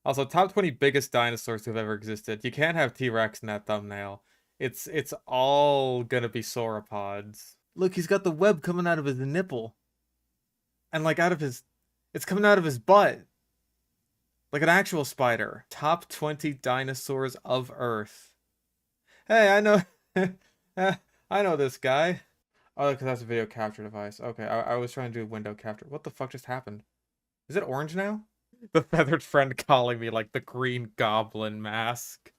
Also, top 20 biggest dinosaurs who've ever existed. You can't have T-Rex in that thumbnail. It's all gonna be sauropods. Look, he's got the web coming out of his nipple. And like out of his it's coming out of his butt. Like an actual spider. Top 20 dinosaurs of Earth. Hey, I know I know this guy. Oh, because that's a video capture device. Okay, I was trying to do window capture. What the fuck just happened? Is it orange now? The feathered friend calling me like the Green Goblin mask.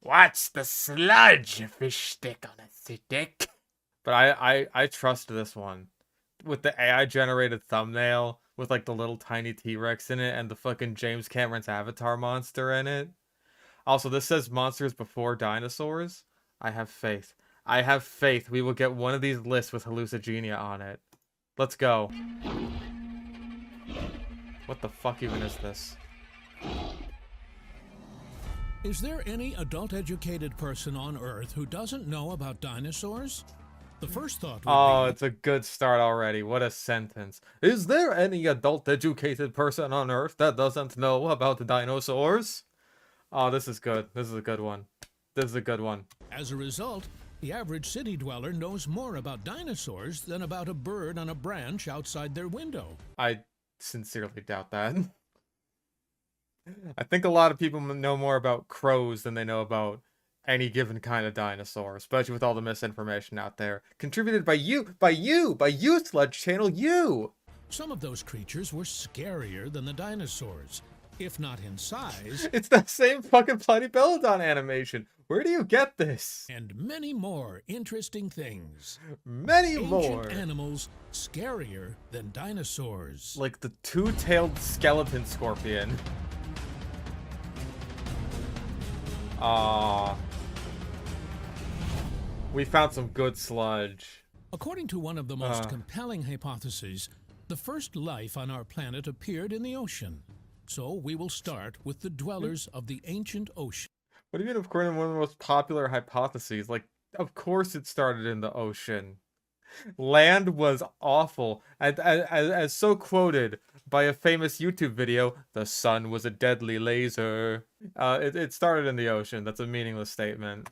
What's the sludge? Fish stick on a stick. But I trust this one. With the AI generated thumbnail, with like the little tiny T-Rex in it, and the fucking James Cameron's Avatar monster in it. Also, this says monsters before dinosaurs. I have faith. I have faith we will get one of these lists with hallucigenia on it. Let's go. What the fuck even is this? Is there any adult-educated person on Earth who doesn't know about dinosaurs? The first thought would be... it's a good start already. What a sentence. Is there any adult-educated person on Earth that doesn't know about the dinosaurs? Oh, this is good. This is a good one. This is a good one. As a result, the average city dweller knows more about dinosaurs than about a bird on a branch outside their window. I sincerely doubt that. I think a lot of people know more about crows than they know about any given kind of dinosaur, especially with all the misinformation out there. Contributed by you, Sludge Channel, you! Some of those creatures were scarier than the dinosaurs, if not in size. It's that same fucking Platypelodon animation. Where do you get this? And many more interesting things. Many more. Ancient animals scarier than dinosaurs. Like the two-tailed skeleton scorpion. We found some good sludge. According to one of the most compelling hypotheses, the first life on our planet appeared in the ocean. So we will start with the dwellers of the ancient ocean. What do you mean, according to one of the most popular hypotheses? Like, of course it started in the ocean. Land was awful. As so quoted by a famous YouTube video, the sun was a deadly laser. It started in the ocean. That's a meaningless statement.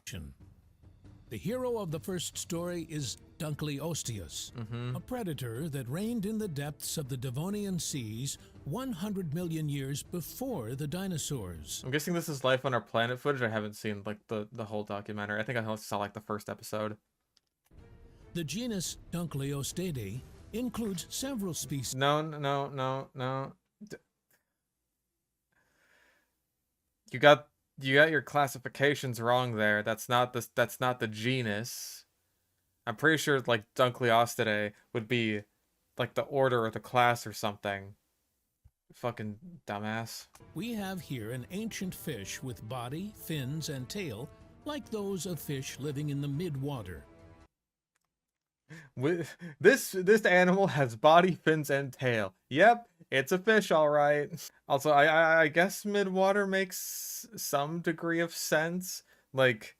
The hero of the first story is Dunkleosteus, a predator that reigned in the depths of the Devonian seas 100 million years before the dinosaurs. I'm guessing this is life on our planet footage. I haven't seen like the whole documentary. I think I only saw like the first episode. The genus Dunkleosteus includes several species. No. You got your classifications wrong there. That's not the genus. I'm pretty sure like Dunkleosteus would be like the order or the class or something. Fucking dumbass. We have here an ancient fish with body, fins, and tail like those of fish living in the mid-water. This animal has body, fins, and tail. Yep, it's a fish, all right. Also, I guess midwater makes some degree of sense. Like,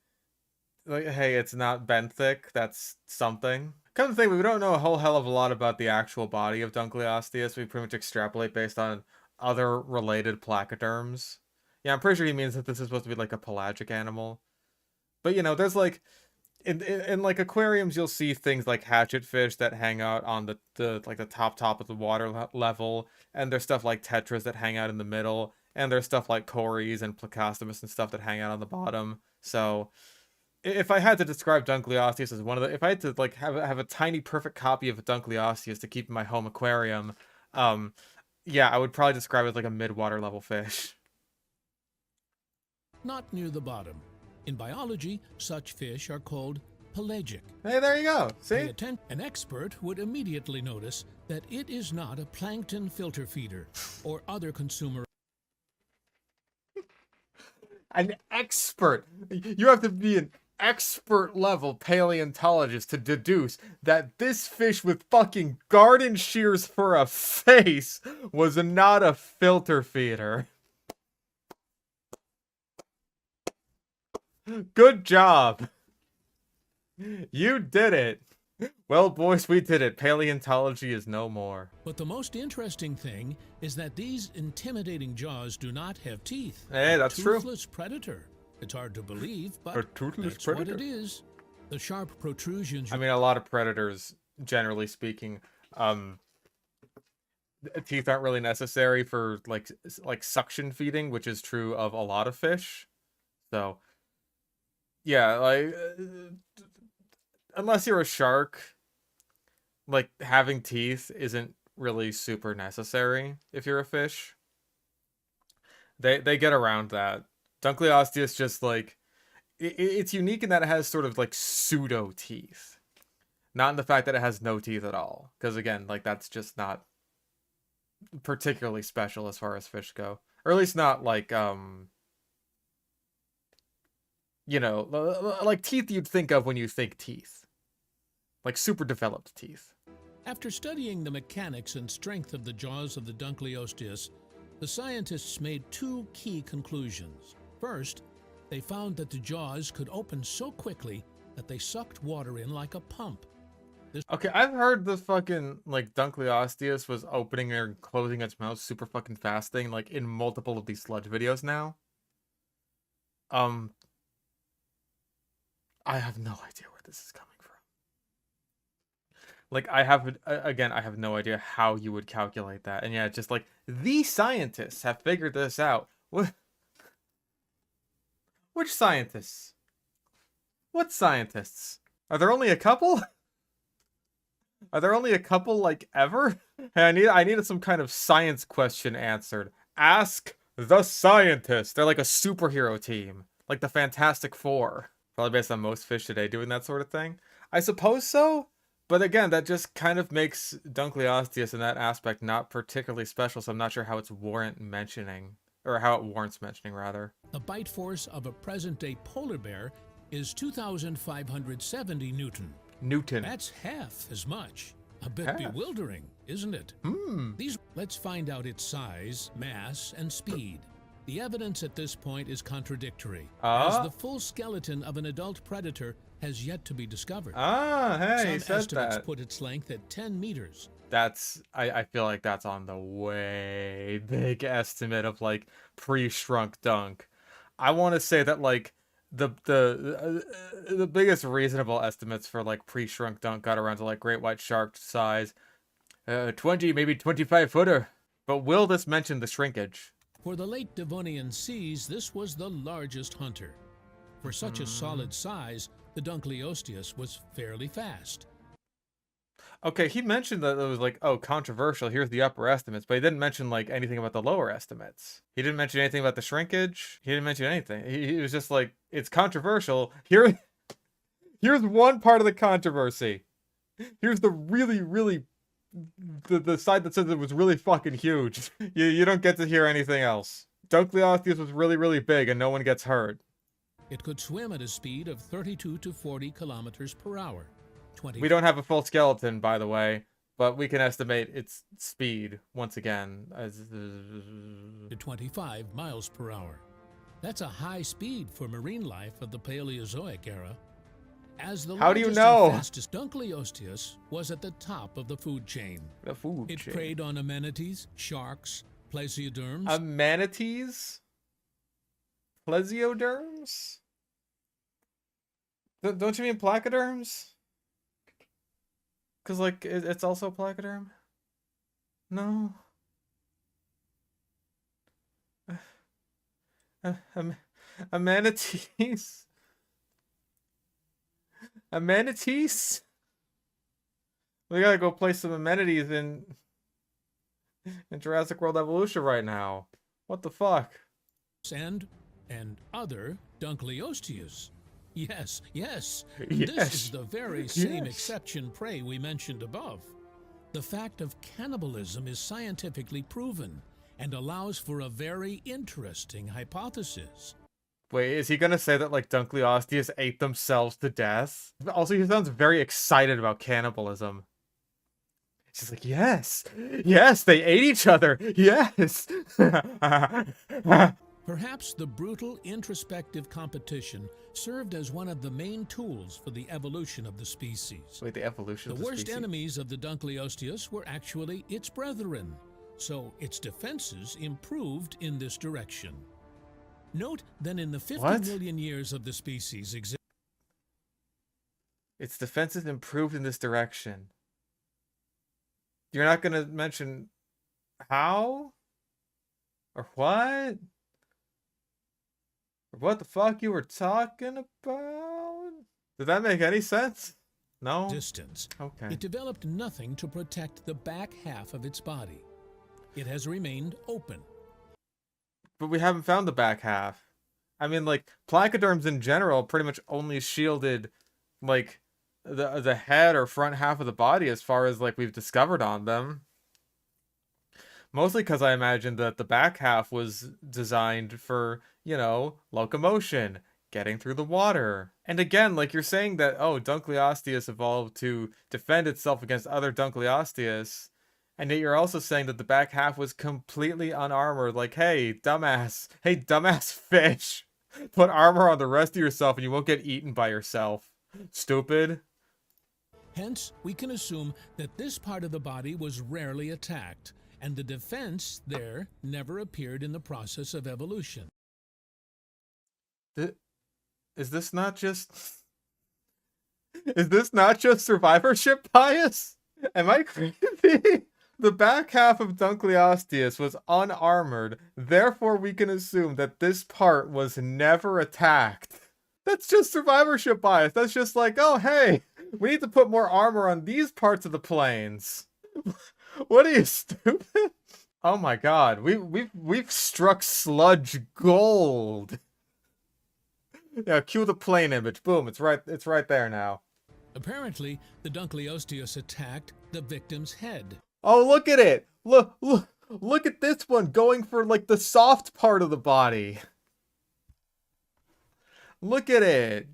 hey, it's not benthic. That's something. Come to think, we don't know a whole hell of a lot about the actual body of Dunkleosteus. We pretty much extrapolate based on other related placoderms. Yeah, I'm pretty sure he means that this is supposed to be like a pelagic animal. But you know, there's like in like aquariums, you'll see things like hatchetfish that hang out on the like the top of the water level, and there's stuff like tetras that hang out in the middle, and there's stuff like cories and plecostomus and stuff that hang out on the bottom. So if I had to describe Dunkleosteus as one of the, if I had to like have a tiny perfect copy of a Dunkleosteus to keep in my home aquarium, yeah, I would probably describe it as like a mid-water level fish. Not near the bottom. In biology, such fish are called pelagic. Hey, there you go. See? An expert would immediately notice that it is not a plankton filter feeder or other consumer. An expert. You have to be an expert level paleontologist to deduce that this fish with fucking garden shears for a face was not a filter feeder. Good job. You did it. Well, boys, we did it. Paleontology is no more. But the most interesting thing is that these intimidating jaws do not have teeth. Hey, that's true. Toothless predator. It's hard to believe, but A toothless that's predator? what it is. The sharp protrusions... I mean, a lot of predators, generally speaking, teeth aren't really necessary for like suction feeding, which is true of a lot of fish. So, yeah, like unless you're a shark, like having teeth isn't really super necessary if you're a fish. They get around that. Dunkleosteus just like it's unique in that it has sort of like pseudo teeth, not in the fact that it has no teeth at all. Because again, like that's just not particularly special as far as fish go, or at least not like you know, like teeth you'd think of when you think teeth, like super developed teeth. After studying the mechanics and strength of the jaws of the Dunkleosteus, the scientists made two key conclusions. First, they found that the jaws could open so quickly that they sucked water in like a pump. Okay, I've heard the fucking, like, Dunkleosteus was opening and closing its mouth super fucking fast thing, like, in multiple of these Sludge videos now. I have no idea where this is coming from. Like, I have no idea how you would calculate that. And yeah, just like, these scientists have figured this out. What? Which scientists? What scientists? Are there only a couple? Are there only a couple, like, ever? Hey, I needed some kind of science question answered. Ask the scientist. They're like a superhero team. Like the Fantastic Four. Probably based on most fish today doing that sort of thing. I suppose so. But again, that just kind of makes Dunkleosteus in that aspect not particularly special, so I'm not sure how it's warrants mentioning, rather. The bite force of a present-day polar bear is 2,570 Newton. That's half as much. A bit bewildering, isn't it? Let's find out its size, mass, and speed. The evidence at this point is contradictory, as the full skeleton of an adult predator has yet to be discovered. Hey, Some estimates put its length at 10 meters. That's, I feel like that's on the way big estimate of, like, pre-shrunk Dunk. I want to say that, like, the biggest reasonable estimates for, like, pre-shrunk Dunk got around to, like, great white shark size. 20, maybe 25 footer. But will this mention the shrinkage? For the late Devonian seas, this was the largest hunter. For such a solid size, the Dunkleosteus was fairly fast. Okay, he mentioned that it was like, oh, controversial, here's the upper estimates, but he didn't mention, like, anything about the lower estimates. He didn't mention anything about the shrinkage. He didn't mention anything. He was just like, it's controversial. Here's one part of the controversy. Here's the really, the side that says it was really fucking huge. You don't get to hear anything else. Dunkleosteus was really big and no one gets hurt. It could swim at a speed of 32 to 40 kilometers per hour. We don't have a full skeleton, by the way, but we can estimate its speed once again as to 25 miles per hour. That's a high speed for marine life of the Paleozoic era. As the How do you largest know? and fastest, Dunkleosteus was at the top of the food chain. It preyed on amenities, sharks, plesioderms. Amenities? Plesioderms? Don't you mean placoderms? Because, like, it's also placoderm? No. Amenities? Amenities? We gotta go play some amenities in Jurassic World Evolution right now. What the fuck? And other Dunkleosteus. Yes. Yes. This is the very same exception prey we mentioned above. The fact of cannibalism is scientifically proven and allows for a very interesting hypothesis. Wait, is he gonna say that, like, Dunkleosteus ate themselves to death? Also, he sounds very excited about cannibalism. She's like, yes, they ate each other, yes. Perhaps the brutal introspective competition served as one of the main tools for the evolution of the species. Wait, the evolution of The the worst species? enemies of the Dunkleosteus were actually its brethren, so its defenses improved in this direction. Note that in the 50 million years of the species existence, its defenses improved in this direction. You're not going to mention how? Or what? Or what the fuck you were talking about? Did that make any sense? No? Okay. it developed nothing to protect the back half of its body. It has remained open. But we haven't found the back half. I mean, like, placoderms in general pretty much only shielded, like, the head or front half of the body as far as, like, we've discovered on them. Mostly because I imagined that the back half was designed for, you know, locomotion, getting through the water. And again, like, you're saying that, oh, Dunkleosteus evolved to defend itself against other Dunkleosteus, and yet you're also saying that the back half was completely unarmored. Like, hey, dumbass fish, put armor on the rest of yourself and you won't get eaten by yourself. Stupid. Hence, we can assume that this part of the body was rarely attacked, and the defense there never appeared in the process of evolution. Is this not just survivorship bias? Am I crazy? The back half of Dunkleosteus was unarmored, therefore we can assume that this part was never attacked. That's just survivorship bias. That's just like, oh hey, we need to put more armor on these parts of the plains. What are you, stupid? Oh my god, we've struck Sludge gold. Yeah, cue the plane image. Boom, it's right there now. Apparently, the Dunkleosteus attacked the victim's head. Oh, look at it! Look at this one going for, like, the soft part of the body. Look at it.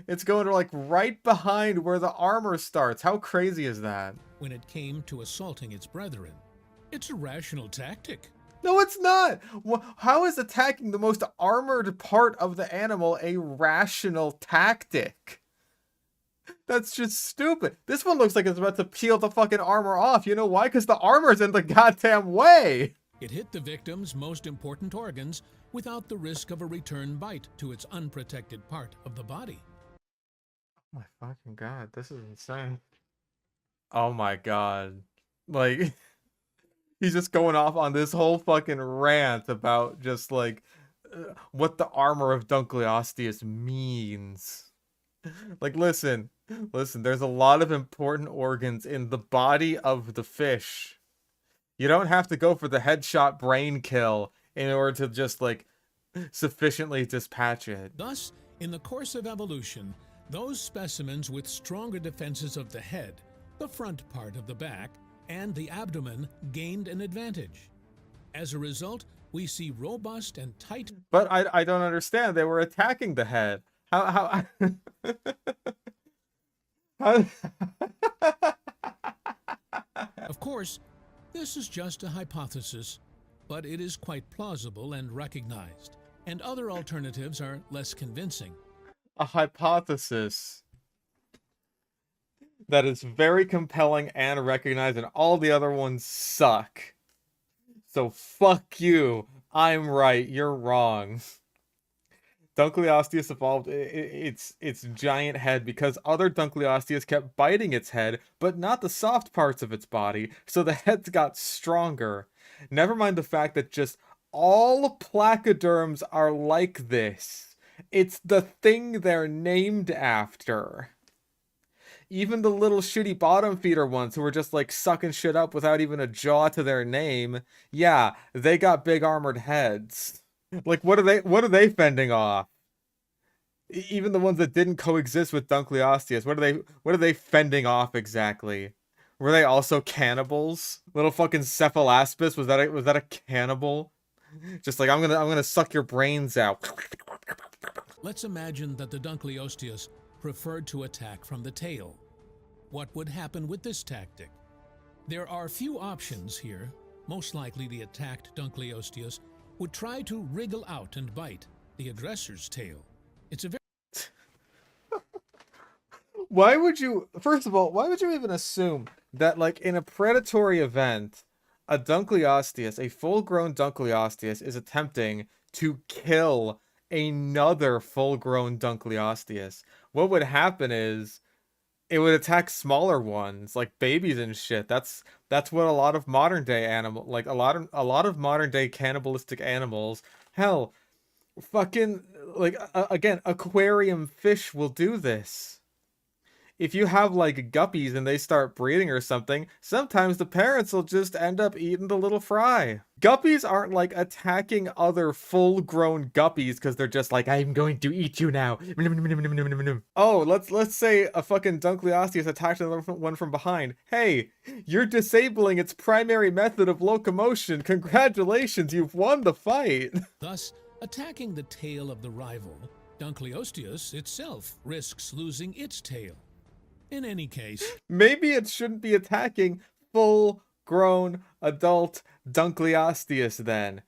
It's going to, like, right behind where the armor starts. How crazy is that? When it came to assaulting its brethren, it's a rational tactic. No, it's not! How is attacking the most armored part of the animal a rational tactic? That's just stupid. This one looks like it's about to peel the fucking armor off. You know why? Because the armor's in the goddamn way! It hit the victim's most important organs without the risk of a return bite to its unprotected part of the body. Oh my fucking god, this is insane. Oh my god. Like, he's just going off on this whole fucking rant about just, like, what the armor of Dunkleosteus means. Like, listen, there's a lot of important organs in the body of the fish. You don't have to go for the headshot brain kill in order to just, like, sufficiently dispatch it. Thus, in the course of evolution, those specimens with stronger defenses of the head, the front part of the back, and the abdomen gained an advantage. As a result, we see robust and tight... But I don't understand. They were attacking the head. How Of course, this is just a hypothesis, but it is quite plausible and recognized, and other alternatives are less convincing. A hypothesis that is very compelling and recognized, and all the other ones suck. So fuck you. I'm right, you're wrong. Dunkleosteus evolved its giant head because other Dunkleosteus kept biting its head, but not the soft parts of its body, so the heads got stronger. Never mind the fact that just all placoderms are like this. It's the thing they're named after. Even the little shitty bottom feeder ones who were just, like, sucking shit up without even a jaw to their name, yeah, they got big armored heads. Like, what are they fending off? Even the ones that didn't coexist with Dunkleosteus, what are they fending off exactly? Were they also cannibals? Little fucking Cephalaspis, was that a cannibal? Just like, I'm gonna suck your brains out. Let's imagine that the Dunkleosteus preferred to attack from the tail. What would happen with this tactic? There are few options here. Most likely the attacked Dunkleosteus would try to wriggle out and bite the aggressor's tail. It's a very Why would you, first of all, why would you even assume that, like, in a predatory event, a Dunkleosteus, a full-grown Dunkleosteus, is attempting to kill another full-grown Dunkleosteus? What would happen is it would attack smaller ones, like babies and shit. That's what a lot of modern day a lot of modern day cannibalistic animals, hell, fucking, like, again, aquarium fish will do this. If you have, like, guppies and they start breeding or something, sometimes the parents will just end up eating the little fry. Guppies aren't, like, attacking other full-grown guppies because they're just like, I'm going to eat you now. Oh, let's say a fucking Dunkleosteus attacked another one from behind. Hey, you're disabling its primary method of locomotion. Congratulations, you've won the fight. thus attacking the tail of the rival. Dunkleosteus itself risks losing its tail. In any case, Maybe it shouldn't be attacking full-grown adult Dunkleosteus then.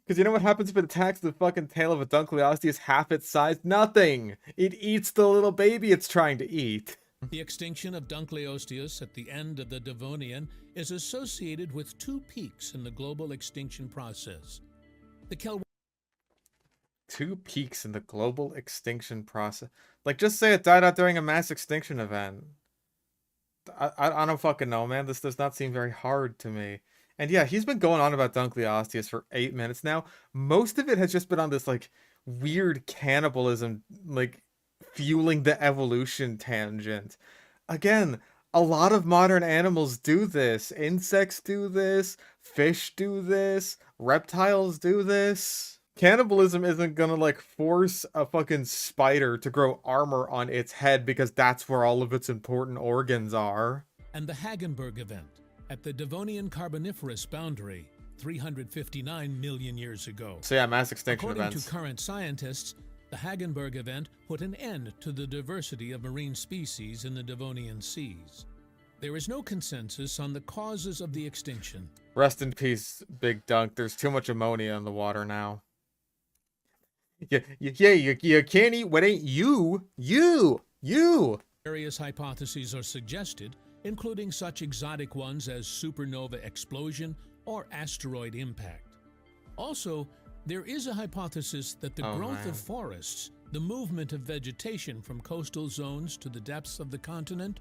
Because you know what happens if it attacks the fucking tail of a Dunkleosteus half its size? Nothing! It eats the little baby it's trying to eat. the extinction of Dunkleosteus at the end of the Devonian is associated with two peaks in the global extinction process. The Two peaks in the global extinction process. Like, just say it died out during a mass extinction event. I don't fucking know, man. This does not seem very hard to me. And yeah, he's been going on about Dunkleosteus for 8 minutes now. Most of it has just been on this, like, weird cannibalism, like, fueling the evolution tangent. Again, a lot of modern animals do this. Insects do this. Fish do this. Reptiles do this. Cannibalism isn't gonna, like, force a fucking spider to grow armor on its head because that's where all of its important organs are. and the Hagenberg event at the Devonian Carboniferous boundary 359 million years ago. So yeah, mass extinction According events. to current scientists, the Hagenberg event put an end to the diversity of marine species in the Devonian seas. There is no consensus on the causes of the extinction. Rest in peace, Big Dunk. There's too much ammonia in the water now. You can't eat what ain't you. Various hypotheses are suggested, including such exotic ones as supernova explosion or asteroid impact. Also, there is a hypothesis that the growth of forests, the movement of vegetation from coastal zones to the depths of the continent,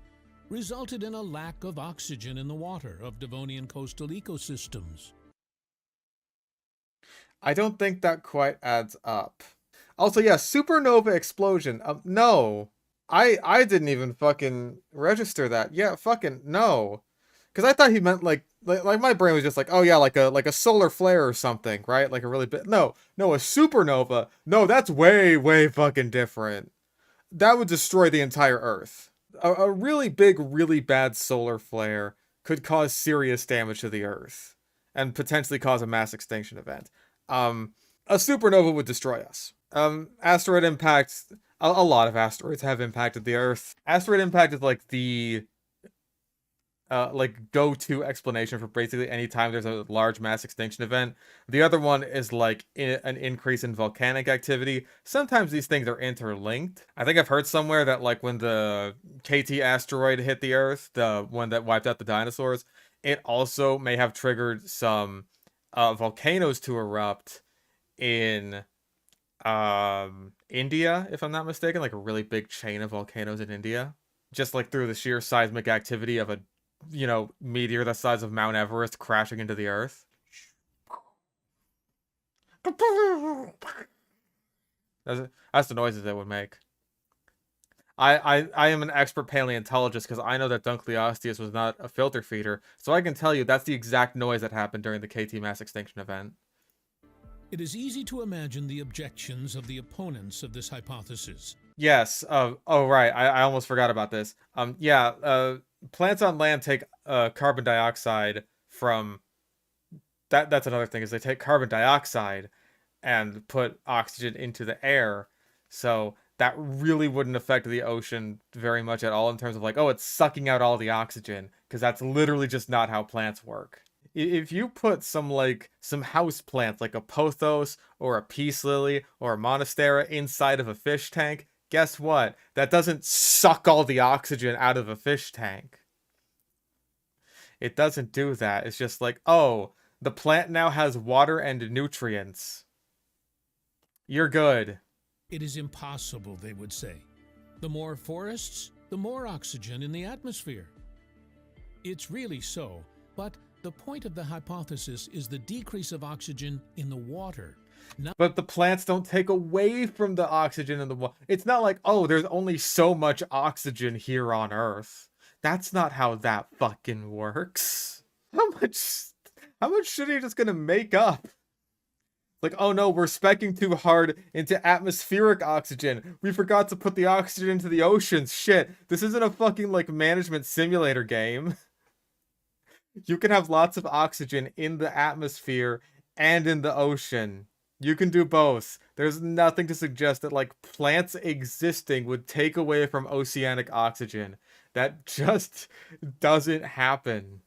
resulted in a lack of oxygen in the water of Devonian coastal ecosystems. I don't think that quite adds up. Also, yeah, supernova explosion. No. I didn't even fucking register that. Yeah, fucking no. Because I thought he meant like my brain was just like, oh yeah, like a solar flare or something, right? Like a really big. No, a supernova. No, that's way fucking different. That would destroy the entire Earth. A really big, really bad solar flare could cause serious damage to the Earth and potentially cause a mass extinction event. A supernova would destroy us. Asteroid impact, a lot of asteroids have impacted the Earth. Asteroid impact is like the like go-to explanation for basically any time there's a large mass extinction event. The other one is like an increase in volcanic activity. Sometimes these things are interlinked. I think I've heard somewhere that like when the KT asteroid hit the Earth, the one that wiped out the dinosaurs, it also may have triggered some volcanoes to erupt in India, if I'm not mistaken, like a really big chain of volcanoes in India, just like through the sheer seismic activity of a meteor the size of Mount Everest crashing into the Earth. That's the noises it would make. I am an expert paleontologist because I know that Dunkleosteus was not a filter feeder, so I can tell you that's the exact noise that happened during the KT mass extinction event. It is easy to imagine the objections of the opponents of this hypothesis. Yes. Oh, right. I almost forgot about this. Plants on land take carbon dioxide from... That's another thing, is they take carbon dioxide and put oxygen into the air. So that really wouldn't affect the ocean very much at all in terms of like, oh, it's sucking out all the oxygen. Because that's literally just not how plants work. If you put some house plants like a pothos or a peace lily or a monstera inside of a fish tank, guess what? That doesn't suck all the oxygen out of a fish tank. It doesn't do that. It's just like, oh, the plant now has water and nutrients. You're good. It is impossible, they would say. The more forests, the more oxygen in the atmosphere. It's really so, but the point of the hypothesis is the decrease of oxygen in the water. But the plants don't take away from the oxygen in the water. It's not like, oh, there's only so much oxygen here on Earth. That's not how that fucking works. How much shit are you just gonna make up? Like, oh no, we're speccing too hard into atmospheric oxygen. We forgot to put the oxygen into the oceans. Shit, this isn't a fucking, like, management simulator game. You can have lots of oxygen in the atmosphere and in the ocean. You can do both. There's nothing to suggest that, like, plants existing would take away from oceanic oxygen. That just doesn't happen.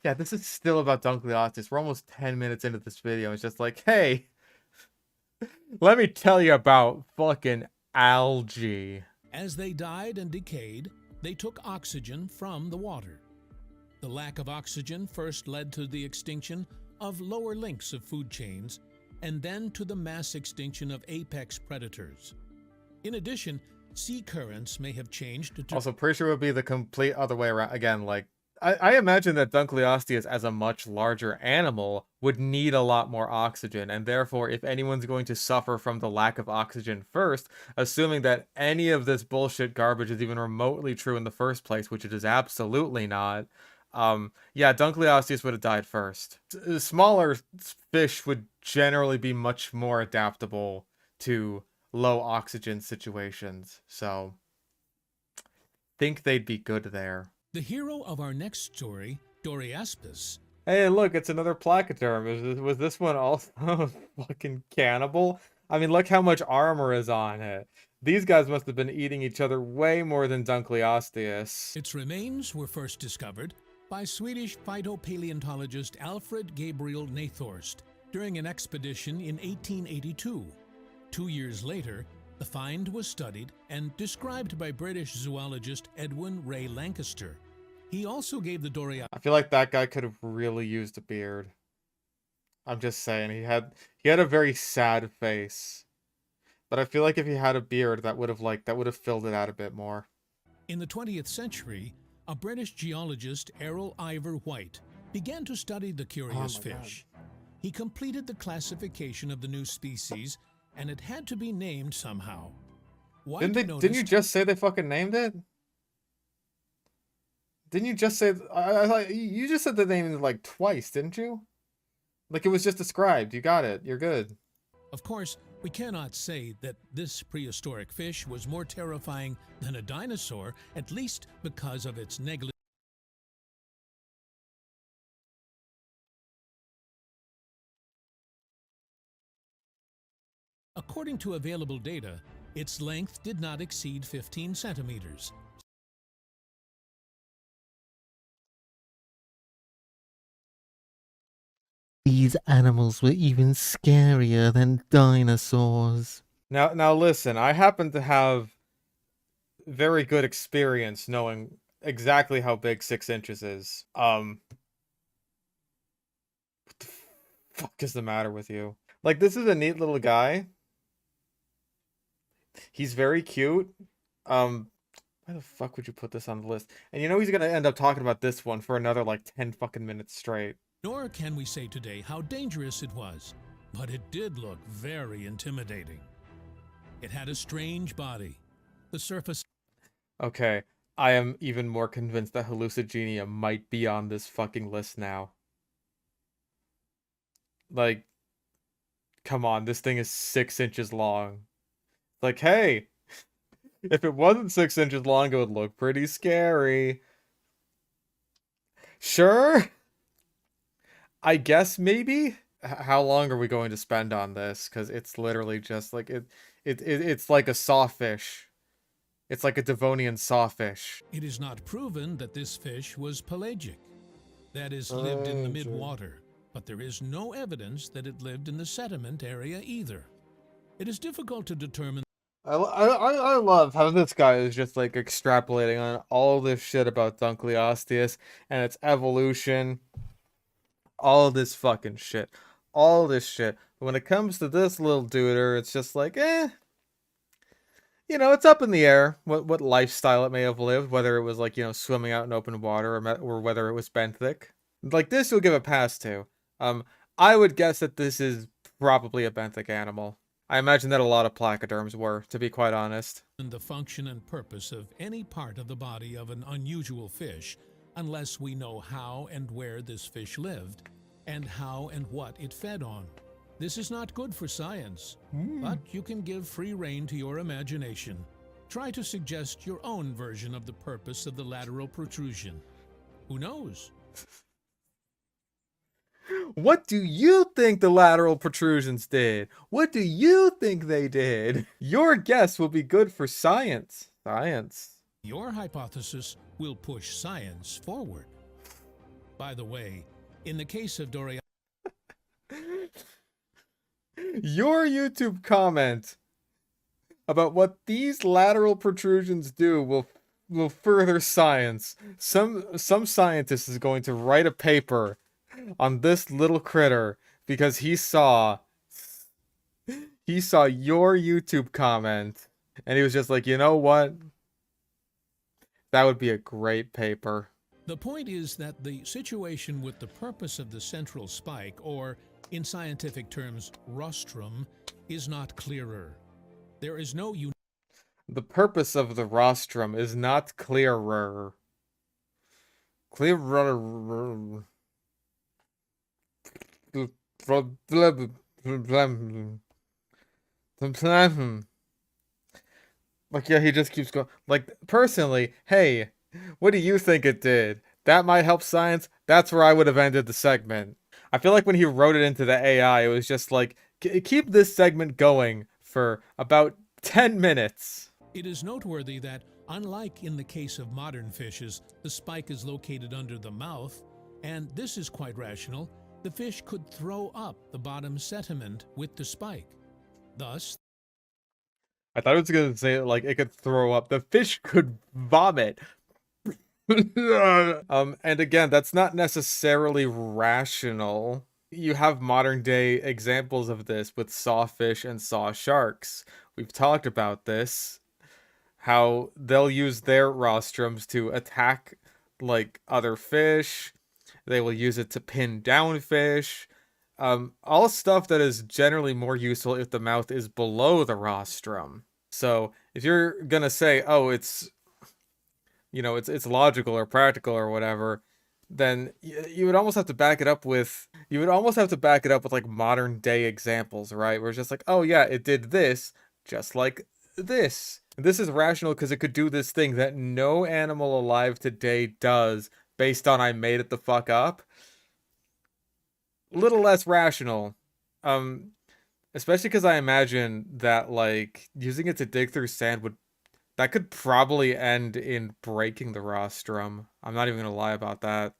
Yeah, this is still about Dunkleosteus. We're almost 10 minutes into this video. It's just like, hey, let me tell you about fucking algae. As they died and decayed, they took oxygen from the water. The lack of oxygen first led to the extinction of lower links of food chains, and then to the mass extinction of apex predators. In addition, sea currents may have changed to... Also, pretty sure it would be the complete other way around. Again, like, I imagine that Dunkleosteus, as a much larger animal, would need a lot more oxygen, and therefore, if anyone's going to suffer from the lack of oxygen first, assuming that any of this bullshit garbage is even remotely true in the first place, which it is absolutely not, yeah, Dunkleosteus would have died first. Smaller fish would generally be much more adaptable to low oxygen situations, so think they'd be good there. The hero of our next story, Doryaspis. Hey, look, it's another placoderm. Was this one also a fucking cannibal? I mean, look how much armor is on it. These guys must have been eating each other way more than Dunkleosteus. Its remains were first discovered by Swedish phytopaleontologist Alfred Gabriel Nathorst during an expedition in 1882. 2 years later, the find was studied and described by British zoologist Edwin Ray Lancaster. He also gave the Doryaspis... I feel like that guy could have really used a beard. I'm just saying, he had a very sad face. But I feel like if he had a beard, that would have filled it out a bit more. In the 20th century, a British geologist, Errol Ivor White, began to study the curious fish. He completed the classification of the new species, and it had to be named somehow. Didn't you just say they fucking named it? Didn't you just say... you just said that they named it, like, twice, didn't you? Like, it was just described. You got it. You're good. Of course, we cannot say that this prehistoric fish was more terrifying than a dinosaur, at least because of its negligence. According to available data, its length did not exceed 15 centimeters. These animals were even scarier than dinosaurs. Now listen, I happen to have very good experience knowing exactly how big 6 inches is. What the fuck is the matter with you? Like, this is a neat little guy. He's very cute. Why the fuck would you put this on the list? And you know he's gonna end up talking about this one for another, like, 10 fucking minutes straight. Nor can we say today how dangerous it was, but it did look very intimidating. It had a strange body. The surface... Okay, I am even more convinced that hallucigenia might be on this fucking list now. Like, come on, this thing is 6 inches long. Like, hey, if it wasn't 6 inches long, it would look pretty scary. Sure? I guess maybe? How long are we going to spend on this? Because it's literally just like, it's like a sawfish. It's like a Devonian sawfish. It is not proven that this fish was pelagic. that is, lived in the mid-water, but there is no evidence that it lived in the sediment area either. It is difficult to determine. I love how this guy is just like extrapolating on all this shit about Dunkleosteus and its evolution. All this fucking shit. All this shit. But when it comes to this little duder, it's just like, you know, it's up in the air what lifestyle it may have lived, whether it was like, you know, swimming out in open water or whether it was benthic. Like this you'll give a pass to. I would guess that this is probably a benthic animal. I imagine that a lot of placoderms were, to be quite honest. The function and purpose of any part of the body of an unusual fish, unless we know how and where this fish lived, and how and what it fed on. This is not good for science, but you can give free rein to your imagination. Try to suggest your own version of the purpose of the lateral protrusion. Who knows? What do you think the lateral protrusions did? What do you think they did? Your guess will be good for science. Science. Your hypothesis will push science forward. By the way, in the case of Doryaspis, your YouTube comment about what these lateral protrusions do will further science. Some scientist is going to write a paper on this little critter because he saw your YouTube comment and he was just like, you know what? That would be a great paper. the point is that the situation with the purpose of the central spike, or in scientific terms, rostrum, is not clearer. There is no The purpose of the rostrum is not clearer. Clearer. Like, yeah, he just keeps going. Like, personally, hey, what do you think it did? That might help science. That's where I would have ended the segment. I feel like when he wrote it into the AI, it was just like, keep this segment going for about 10 minutes. It is noteworthy that, unlike in the case of modern fishes, the spike is located under the mouth, and this is quite rational. The fish could throw up the bottom sediment with the spike. Thus, I thought it was going to say, like, it could throw up. The fish could vomit. And again, that's not necessarily rational. You have modern day examples of this with sawfish and saw sharks. We've talked about this. How they'll use their rostrums to attack, like, other fish. They will use it to pin down fish. All stuff that is generally more useful if the mouth is below the rostrum. So if you're gonna say, oh, it's, you know, it's logical or practical or whatever, then you would almost have to back it up with, like modern day examples, right? Where it's just like, oh yeah, it did this, just like this. This is rational because it could do this thing that no animal alive today does, based on I made it the fuck up. Little less rational. Especially because I imagine that, like, using it to dig through sand that could probably end in breaking the rostrum. I'm not even gonna lie about that.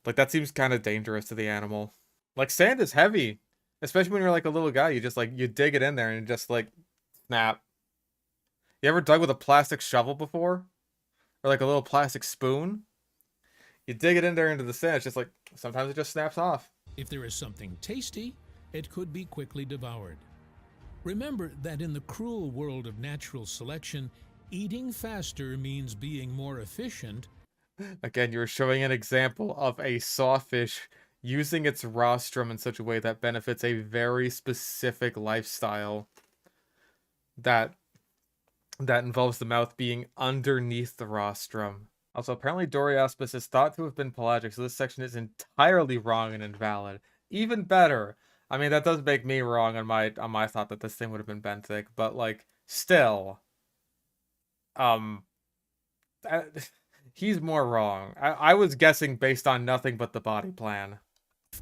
Like, that seems kind of dangerous to the animal. Like, sand is heavy. Especially when you're, like, a little guy. You just, like, you dig it in there and just, like, snap. You ever dug with a plastic shovel before? Or, like, a little plastic spoon? You dig it in there into the sand, it's just, like, sometimes it just snaps off. if there is something tasty, it could be quickly devoured. Remember that in the cruel world of natural selection, eating faster means being more efficient. Again, you're showing an example of a sawfish using its rostrum in such a way that benefits a very specific lifestyle that involves the mouth being underneath the rostrum. Also, apparently Doryaspis is thought to have been pelagic, so this section is entirely wrong and invalid. Even better. I mean, that does make me wrong on my thought that this thing would have been benthic, but, like, still, he's more wrong. I was guessing based on nothing but the body plan.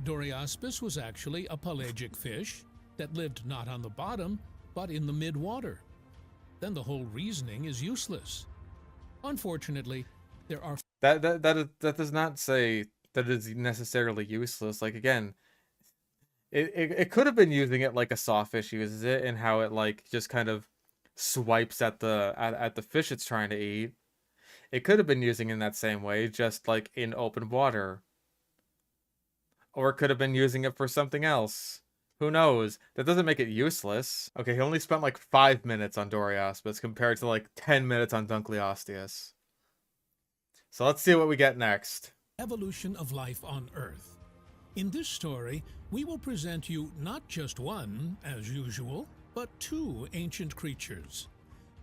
Doryaspis was actually a pelagic fish that lived not on the bottom, but in the mid-water. Then the whole reasoning is useless. Unfortunately, there are... That does not say that is necessarily useless. Like, again, it could have been using it like a sawfish uses it, and how it like just kind of swipes at the fish it's trying to eat. It could have been using it in that same way, just like in open water. Or it could have been using it for something else. Who knows? That doesn't make it useless. Okay, he only spent like 5 minutes on Doryaspis compared to like 10 minutes on Dunkleosteus. So let's see what we get next. Evolution of life on Earth. In this story, we will present you not just one, as usual, but two ancient creatures,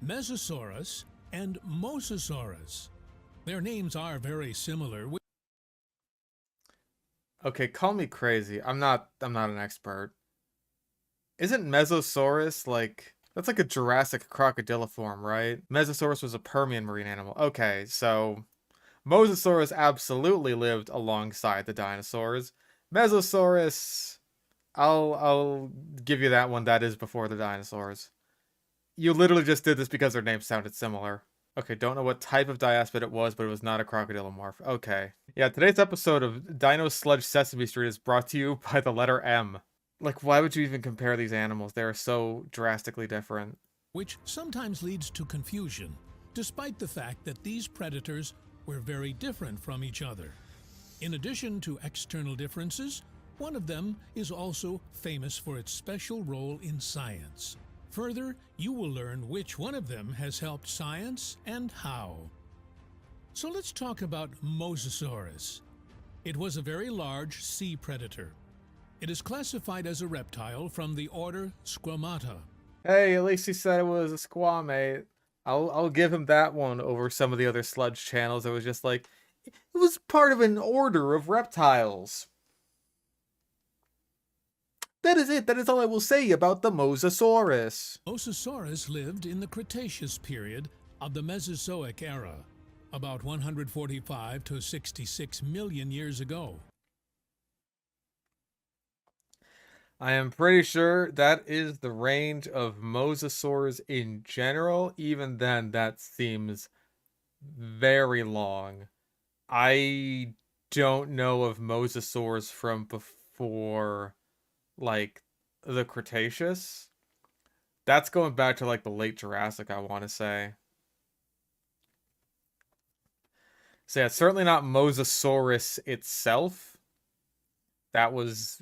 Mesosaurus and Mosasaurus. Their names are very similar. Okay, call me crazy. I'm not an expert. Isn't Mesosaurus like, that's like a Jurassic crocodiliform, right? Mesosaurus was a Permian marine animal. Okay, so Mosasaurus absolutely lived alongside the dinosaurs. Mesosaurus, I'll give you that one. That is before the dinosaurs. You literally just did this because their names sounded similar. Okay, don't know what type of diaspid it was, but it was not a crocodilomorph. Okay. Yeah, today's episode of Dino Sludge Sesame Street is brought to you by the letter M. Like, why would you even compare these animals? They are so drastically different. Which sometimes leads to confusion, despite the fact that these predators were very different from each other. In addition to external differences, one of them is also famous for its special role in science. Further, you will learn which one of them has helped science and how. So let's talk about Mosasaurus. It was a very large sea predator. It is classified as a reptile from the order Squamata. Hey, at least he said it was a squamate. I'll give him that one over some of the other Sludge channels. It was just like, it was part of an order of reptiles. That is it. That is all I will say about the Mosasaurus. Mosasaurus lived in the Cretaceous period of the Mesozoic era, about 145 to 66 million years ago. I am pretty sure that is the range of mosasaurs in general. Even then, that seems very long. I don't know of mosasaurs from before, like, the Cretaceous. That's going back to, like, the late Jurassic, I want to say. So yeah, it's certainly not Mosasaurus itself. That was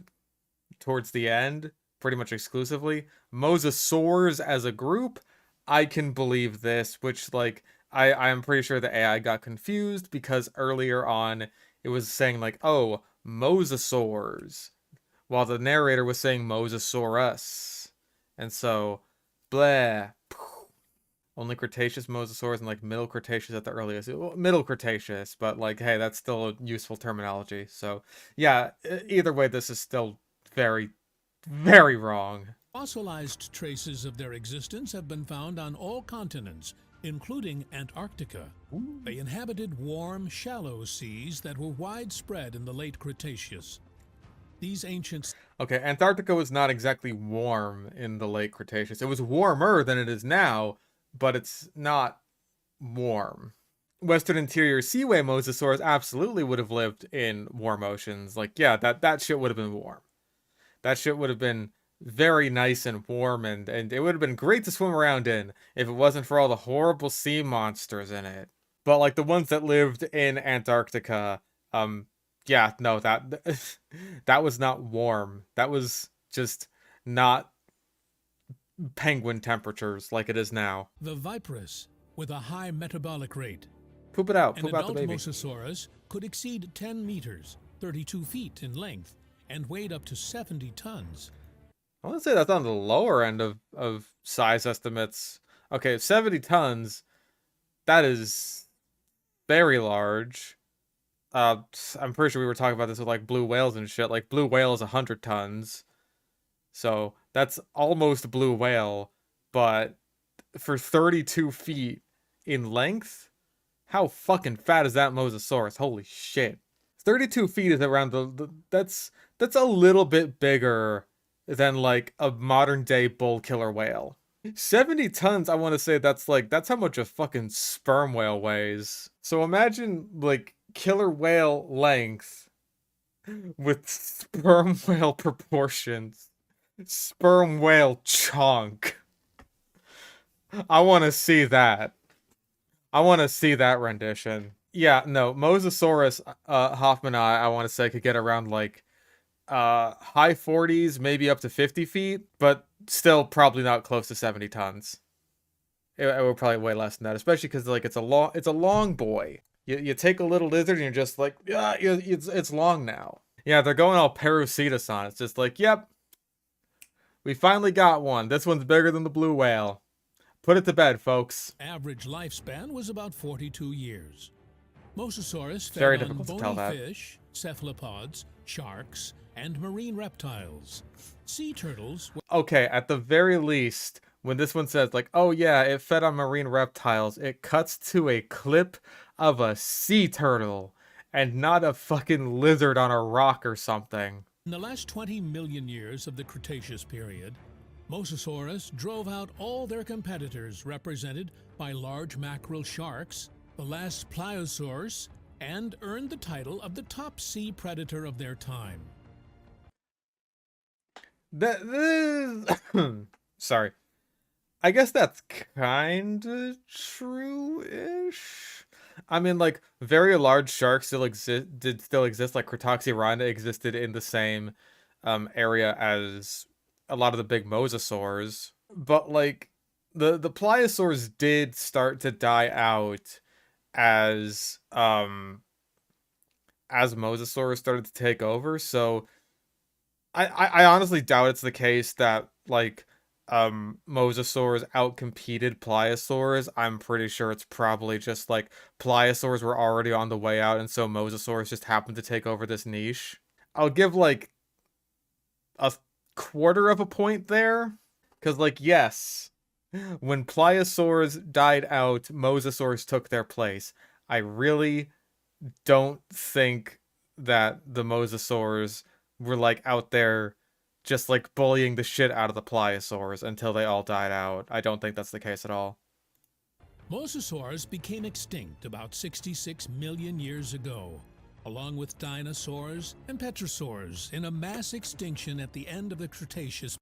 towards the end, pretty much exclusively. Mosasaurs as a group, I can believe this, which, like, I'm pretty sure the AI got confused because earlier on it was saying, like, oh, mosasaurs, while the narrator was saying Mosasaurus. And so, blah. Only Cretaceous mosasaurs and, like, Middle Cretaceous at the earliest. Well, Middle Cretaceous, but, like, hey, that's still a useful terminology. So, yeah, either way, this is still very, very wrong. Fossilized traces of their existence have been found on all continents, including Antarctica. Ooh. They inhabited warm, shallow seas that were widespread in the late Cretaceous. These ancient... Okay, Antarctica was not exactly warm in the late Cretaceous. It was warmer than it is now, but it's not warm. Western Interior Seaway mosasaurs absolutely would have lived in warm oceans. Like, yeah, that shit would have been warm. That shit would have been very nice and warm, and it would have been great to swim around in if it wasn't for all the horrible sea monsters in it. But, like, the ones that lived in Antarctica, yeah, no, that was not warm. That was just not penguin temperatures like it is now. The viperous, with a high metabolic rate. Poop it out. An Poop out the adult baby. Mosasaurus could exceed 10 meters, 32 feet in length, and weighed up to 70 tons. I want to say that's on the lower end of size estimates. Okay, 70 tons, that is very large. I'm pretty sure we were talking about this with, like, blue whales and shit. Like, blue whale is 100 tons. So that's almost blue whale, but for 32 feet in length, how fucking fat is that Mosasaurus? Holy shit. 32 feet is around that's a little bit bigger than, like, a modern day bull killer whale. 70 tons, I want to say that's how much a fucking sperm whale weighs. So imagine, like, killer whale length with sperm whale proportions. Sperm whale chunk. I want to see that. I want to see that rendition. Yeah, no, Mosasaurus Hoffmanni, I want to say, could get around like high 40s, maybe up to 50 feet, but still probably not close to 70 tons. It would probably weigh less than that, especially because like it's a long boy. You take a little lizard and you're just like, yeah, it's long now. Yeah, they're going all Perucetus on. It's just like, yep, we finally got one. This one's bigger than the blue whale. Put it to bed, folks. Average lifespan was about 42 years. Mosasaurus Very fed on difficult to tell bony that. fish, cephalopods, sharks, and marine reptiles. Sea turtles were Okay, at the very least, when this one says like, oh yeah, it fed on marine reptiles, it cuts to a clip of a sea turtle and not a fucking lizard on a rock or something. in the last 20 million years of the Cretaceous period. Mosasaurus drove out all their competitors represented by large mackerel sharks, the last pliosaurs, and earned the title of the top sea predator of their time. Sorry. I guess that's kinda true-ish. I mean, like, very large sharks still exist, like Cretoxyrhina existed in the same area as a lot of the big mosasaurs. But like the pliosaurs did start to die out as mosasaurs started to take over, so I honestly doubt it's the case that like mosasaurs outcompeted pliosaurs. I'm pretty sure it's probably just like pliosaurs were already on the way out and so mosasaurs just happened to take over this niche. I'll give like a quarter of a point there, because like, yes, when pliosaurs died out, mosasaurs took their place. I really don't think that the mosasaurs were like out there just like bullying the shit out of the pliosaurs until they all died out. I don't think that's the case at all. Mosasaurs became extinct about 66 million years ago, along with dinosaurs and petrosaurs in a mass extinction at the end of the Cretaceous.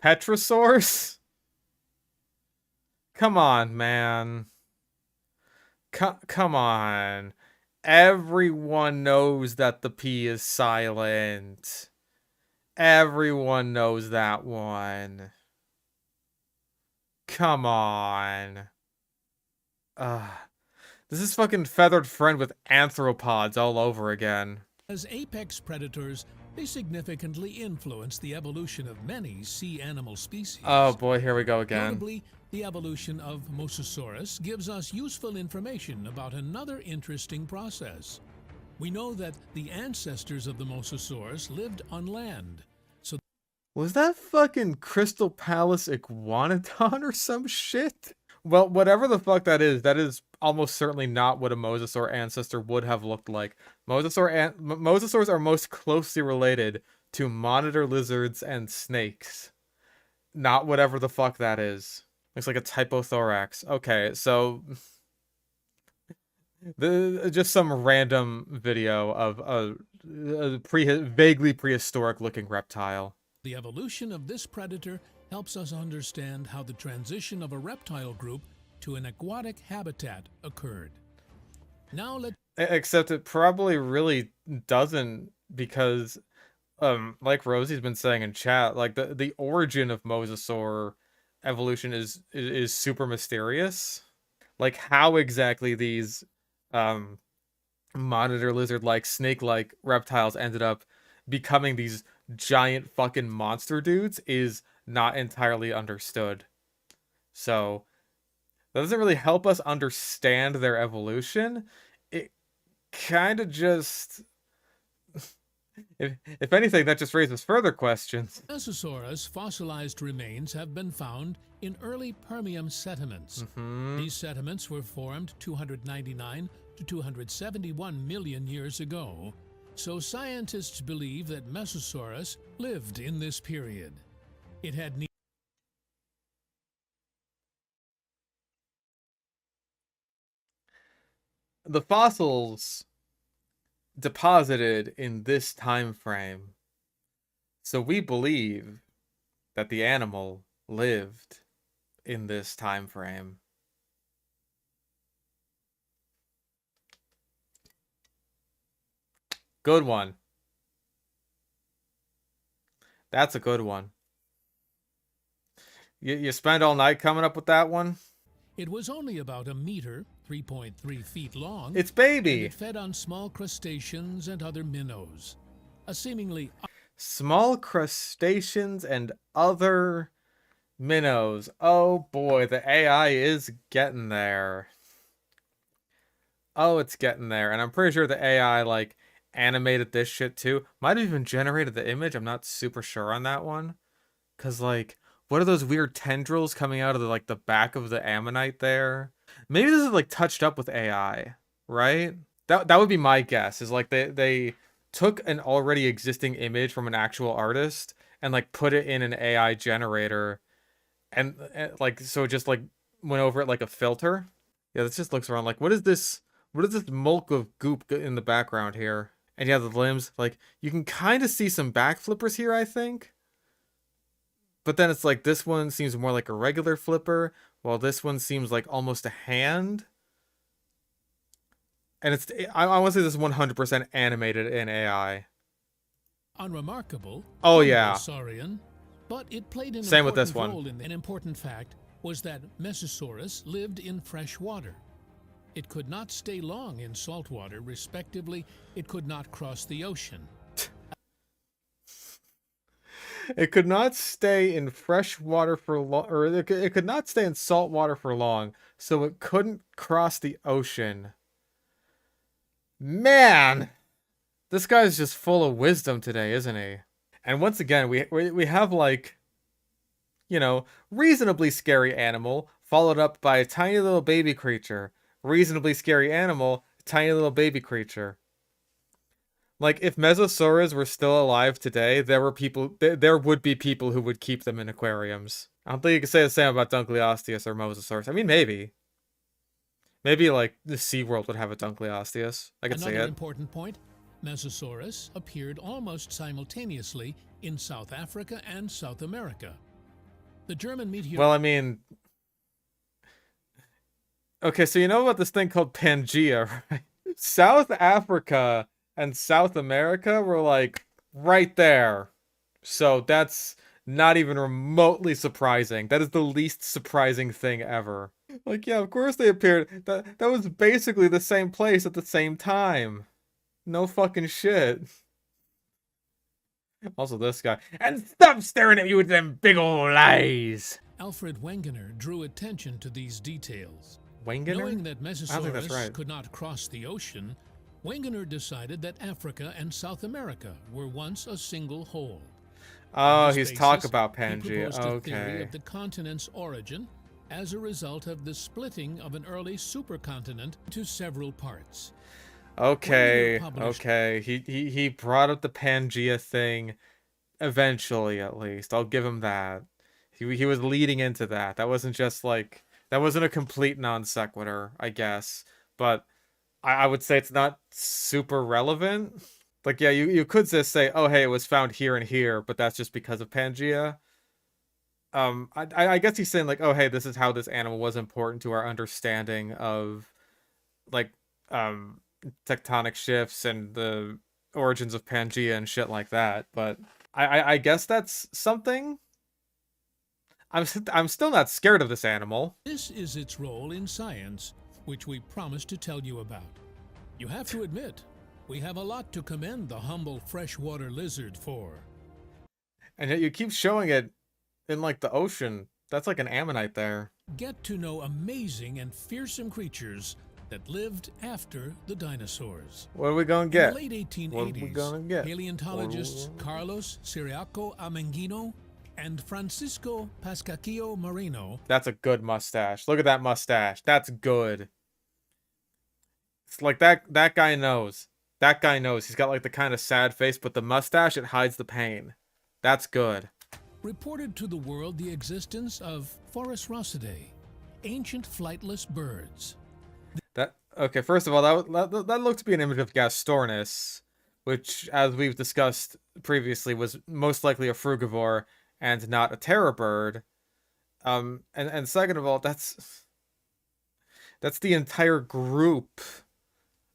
Petrosaurs? Come on, man. Come on. Everyone knows that the P is silent. Everyone knows that one. Come on. This is fucking Feathered Friend with anthropods all over again. As apex predators, they significantly influence the evolution of many sea animal species. Oh boy, here we go again. Notably, the evolution of Mosasaurus gives us useful information about another interesting process. We know that the ancestors of the Mosasaurus lived on land. So was that fucking Crystal Palace Iguanodon or some shit? Well, whatever the fuck that is almost certainly not what a mosasaur ancestor would have looked like. Mosasaurs are most closely related to monitor lizards and snakes. Not whatever the fuck that is. Looks like a typothorax. Okay, so just some random video of a vaguely prehistoric looking reptile. the evolution of this predator helps us understand how the transition of a reptile group to an aquatic habitat occurred. Now Except it probably really doesn't, because like Rosie's been saying in chat, like the origin of mosasaur evolution is super mysterious. Like how exactly these monitor lizard-like, snake-like reptiles ended up becoming these giant fucking monster dudes is not entirely understood. So that doesn't really help us understand their evolution. It kind of just if anything, that just raises further questions. Mesosaurus fossilized remains have been found in early Permian sediments. These sediments were formed 299 to 271 million years ago, so scientists believe that Mesosaurus lived in this period. It had The fossils deposited in this time frame. So we believe that the animal lived in this time frame. Good one. That's a good one. You spend all night coming up with that one? It was only about a meter, 3.3 feet long. It's baby. And it fed on small crustaceans and other minnows. A seemingly small crustaceans and other minnows. Oh boy, the AI is getting there. Oh, it's getting there. And I'm pretty sure the AI, like, animated this shit too. Might have even generated the image. I'm not super sure on that one. Because, like, what are those weird tendrils coming out of the, like, the back of the ammonite there? Maybe this is, like, touched up with AI, right? That would be my guess, is, like, they took an already existing image from an actual artist and, like, put it in an AI generator. And like, so it just, like, went over it like a filter. Yeah, this just looks around like, what is this mulk of goop in the background here? And yeah, the limbs, like, you can kind of see some back flippers here, I think. But then it's like, this one seems more like a regular flipper, while this one seems like almost a hand. And I want to say this is 100% animated in AI. unremarkable. Oh, yeah. Saurian, but it played an Same with important this one. role in an important fact was that Mesosaurus lived in fresh water. It could not stay long in salt water, respectively. It could not cross the ocean. It could not stay in fresh water for long, or it could not stay in salt water for long, so it couldn't cross the ocean. Man, this guy's just full of wisdom today, isn't he? And once again, we have, like, you know, reasonably scary animal followed up by a tiny little baby creature. Reasonably scary animal, tiny little baby creature. Like, if Mesosaurus were still alive today, there would be people who would keep them in aquariums. I don't think you can say the same about Dunkleosteus or Mosasaurus. I mean, maybe. Maybe, like, the SeaWorld would have a Dunkleosteus. I could see it. Another important point, Mesosaurus appeared almost simultaneously in South Africa and South America. The German meteor... Well, I mean... Okay, so you know about this thing called Pangea, right? South Africa and South America were, like, right there. So that's not even remotely surprising. That is the least surprising thing ever. Like, yeah, of course they appeared. That was basically the same place at the same time. No fucking shit. Also this guy. And stop staring at me with them big old eyes! Alfred Wegener drew attention to these details. Wegener? Knowing that I don't think that's Mesosaurus right. could not cross the ocean, Wegener decided that Africa and South America were once a single whole. Oh, On this he's basis, talking about he Pangea. proposed a theory Okay. of the continent's origin as a result of the splitting of an early supercontinent into several parts. Okay. Wegener published- Okay. He brought up the Pangea thing eventually, at least. I'll give him that. He was leading into that. That wasn't just like, that wasn't a complete non sequitur, I guess. But I would say it's not super relevant. Like, yeah, you could just say, oh, hey, it was found here and here, but that's just because of Pangea. I guess he's saying, like, oh, hey, this is how this animal was important to our understanding of, like, tectonic shifts and the origins of Pangea and shit like that. But I guess that's something. I'm still not scared of this animal. This is its role in science, which we promised to tell you about. You have to admit, we have a lot to commend the humble freshwater lizard for. And yet you keep showing it in, like, the ocean. That's like an ammonite there. Get to know amazing and fearsome creatures that lived after the dinosaurs. What are we gonna get? In the late 1880s, What are we gonna get? paleontologists Carlos Ciriaco Amenguino and Francisco Pascacchio Moreno. That's a good mustache. Look at that mustache. That's good. It's like that guy knows. That guy knows. He's got, like, the kind of sad face, but the mustache, it hides the pain. That's good. Reported to the world the existence of Forest Rosidae, ancient flightless birds. Okay, first of all, that looked to be an image of Gastornis, which, as we've discussed previously, was most likely a frugivore and not a terror bird. And second of all, that's the entire group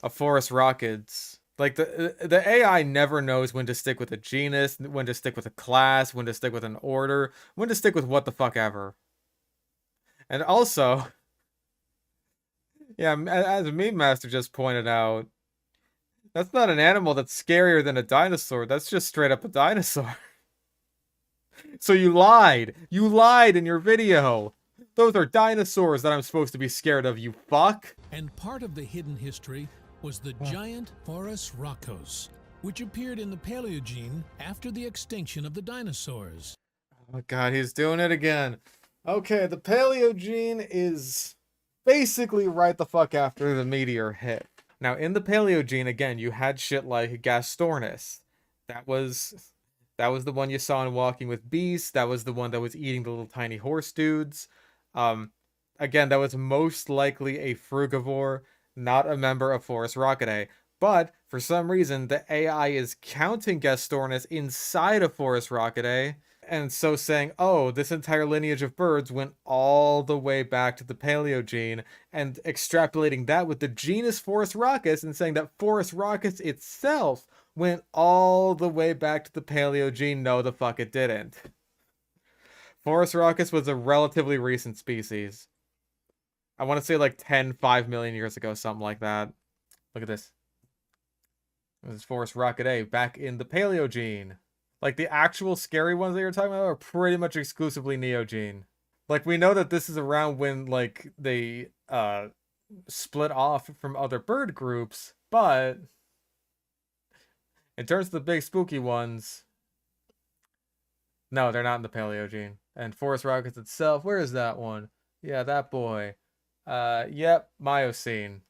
of forest rockids. Like, the AI never knows when to stick with a genus, when to stick with a class, when to stick with an order, when to stick with what the fuck ever. And also, yeah, as Meme Master just pointed out, that's not an animal that's scarier than a dinosaur. That's just straight up a dinosaur. So you lied. You lied in your video. Those are dinosaurs that I'm supposed to be scared of, you fuck. And part of the hidden history was the giant Forosrhacos, which appeared in the Paleogene after the extinction of the dinosaurs. Oh god, he's doing it again. Okay, the Paleogene is basically right the fuck after the meteor hit. Now, in the Paleogene, again, you had shit like Gastornis. That was the one you saw in Walking with Beasts. That was the one that was eating the little tiny horse dudes. Again, that was most likely a frugivore, not a member of Forosrhocidae. But, for some reason, the AI is counting Gastornis inside of Forosrhocidae, and so saying, oh, this entire lineage of birds went all the way back to the Paleogene, and extrapolating that with the genus Forosrhacus, and saying that Forosrhacus itself went all the way back to the Paleogene. No, the fuck it didn't. Forosrhacus was a relatively recent species. I want to say like 5 million years ago, something like that. Look at this. This is Forosrhocidae back in the Paleogene. Like, the actual scary ones that you're talking about are pretty much exclusively Neogene. Like, we know that this is around when, like, they split off from other bird groups, but in terms of the big spooky ones, no, they're not in the Paleogene. And Forosrhacus itself, where is that one? Yeah, that boy. Yep, Miocene.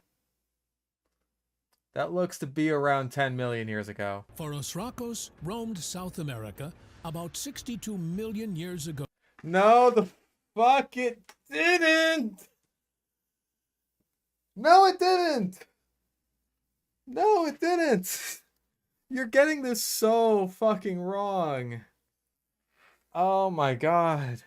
That looks to be around 10 million years ago. Forosrhacos roamed South America about 62 million years ago. No, the fuck it didn't! No, it didn't! No, it didn't! You're getting this so fucking wrong. Oh my god.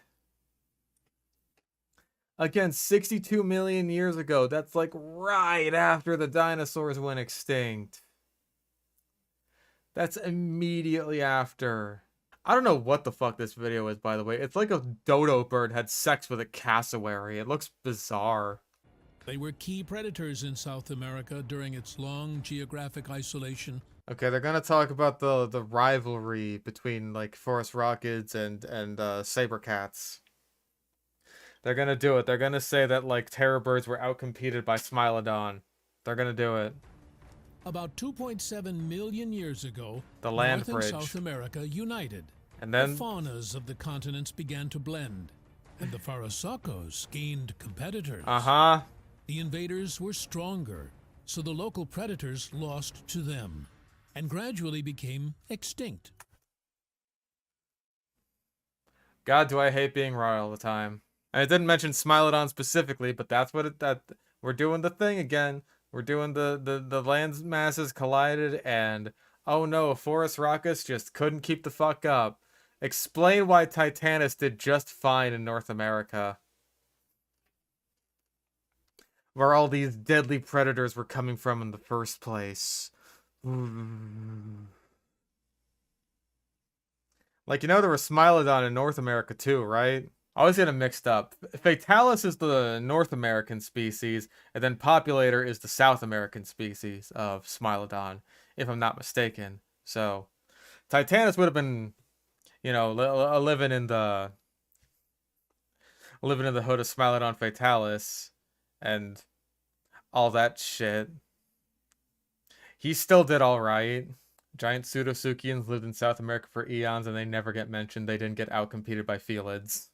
Again, 62 million years ago. That's like right after the dinosaurs went extinct. That's immediately after. I don't know what the fuck this video is, by the way. It's like a dodo bird had sex with a cassowary. It looks bizarre. They were key predators in South America during its long geographic isolation. Okay, they're gonna talk about the rivalry between like Forosrhocids and saber cats. They're gonna do it. They're gonna say that like terror birds were outcompeted by Smilodon. They're gonna do it. About 2.7 million years ago, The land North bridge. and South America united. And then The faunas of the continents began to blend, and the Forosrhacos gained competitors. The invaders were stronger, so the local predators lost to them, and gradually became extinct. God, do I hate being right all the time. And I didn't mention Smilodon specifically, but that's what we're doing the thing again. We're doing the land masses collided, and oh no, Forosrhacus just couldn't keep the fuck up. Explain why Titanus did just fine in North America, where all these deadly predators were coming from in the first place. Like, you know, there was Smilodon in North America too, right? I always get them mixed up. Fatalis is the North American species, and then Populator is the South American species of Smilodon, if I'm not mistaken. So, Titanus would have been, you know, living in the hood of Smilodon Fatalis, and all that shit. He still did all right. Giant Pseudosuchians lived in South America for eons, and they never get mentioned. They didn't get outcompeted by felids.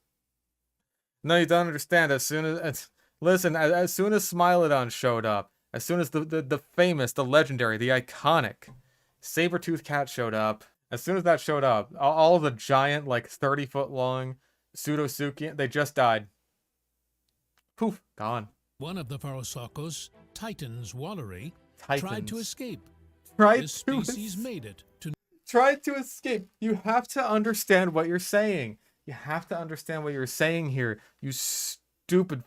No, you don't understand. As soon as Smilodon showed up, as soon as the famous, the legendary, the iconic saber-toothed cat showed up, as soon as that showed up, all the giant, like 30-foot long Pseudosuchian, they just died. Poof, gone. One of the Forosrhacos Titan's Wallery tried to Titans. escape. Tried This to species made it to tried to escape. You have to understand what you're saying. You have to understand what you're saying here, you stupid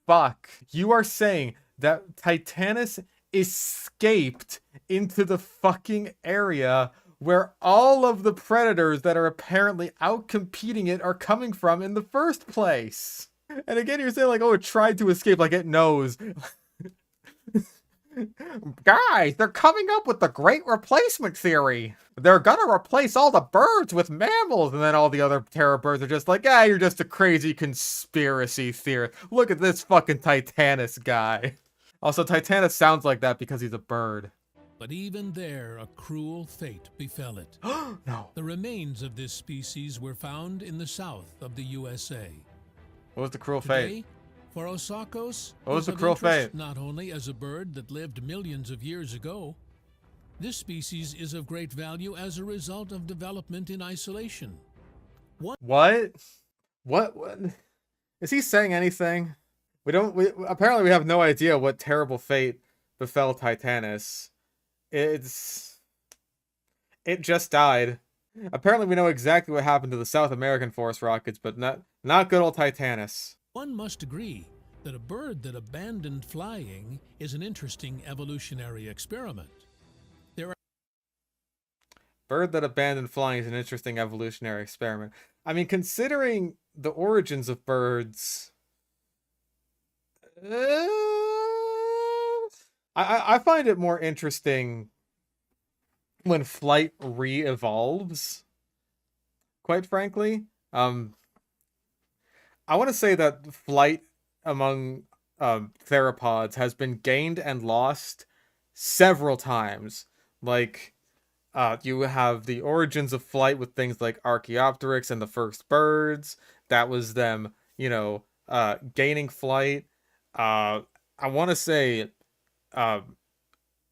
fuck. You are saying that Titanus escaped into the fucking area where all of the predators that are apparently outcompeting it are coming from in the first place. And again, you're saying like, oh, it tried to escape, like it knows. Guys, they're coming up with the great replacement theory. They're gonna replace all the birds with mammals. And then all the other terror birds are just like, you're just a crazy conspiracy theorist. Look at this fucking Titanus guy. Also, Titanus sounds like that because he's a bird. But even there, a cruel fate befell it. No. The remains of this species were found in the south of the USA. What was the cruel Today, fate? Phorosakos What was is the of cruel interest fate? not only as a bird that lived millions of years ago. This species is of great value as a result of development in isolation. What? What? Is he saying anything? Apparently we have no idea what terrible fate befell Titanus. It just died. Apparently we know exactly what happened to the South American forest rockets, but not good old Titanus. One must agree that a bird that abandoned flying is an interesting evolutionary experiment. Bird that abandoned flying is an interesting evolutionary experiment. I mean, considering the origins of birds, I find it more interesting when flight re-evolves, quite frankly. I want to say that flight among theropods has been gained and lost several times. Like, you have the origins of flight with things like Archaeopteryx and the first birds. That was them, gaining flight. I want to say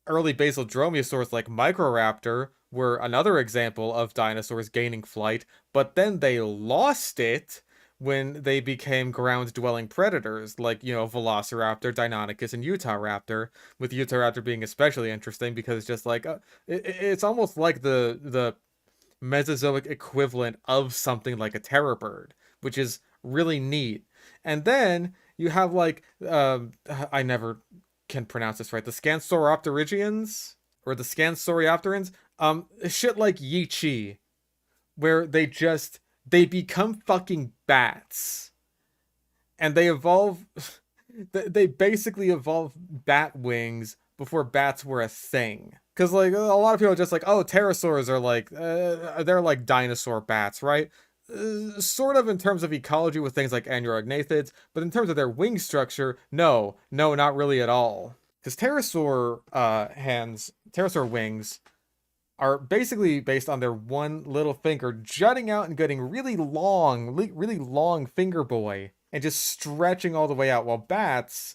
early basal dromaeosaurs like Microraptor were another example of dinosaurs gaining flight, but then they lost it when they became ground-dwelling predators like, Velociraptor, Deinonychus, and Utahraptor, with Utahraptor being especially interesting because it's just like, it's almost like the Mesozoic equivalent of something like a terror bird, which is really neat. And then you have like, I never can pronounce this right, the Scansauropterygians, or the Scansoriopterans, shit like Yi-Chi, where they become fucking bats. And they evolve, they basically evolve bat wings before bats were a thing. Because, like, a lot of people are just like, oh, pterosaurs are like, they're like dinosaur bats, right? Sort of in terms of ecology with things like Andrewsarchus, but in terms of their wing structure, no, not really at all. Because pterosaur wings are basically based on their one little finger jutting out and getting really long finger boy, and just stretching all the way out, while bats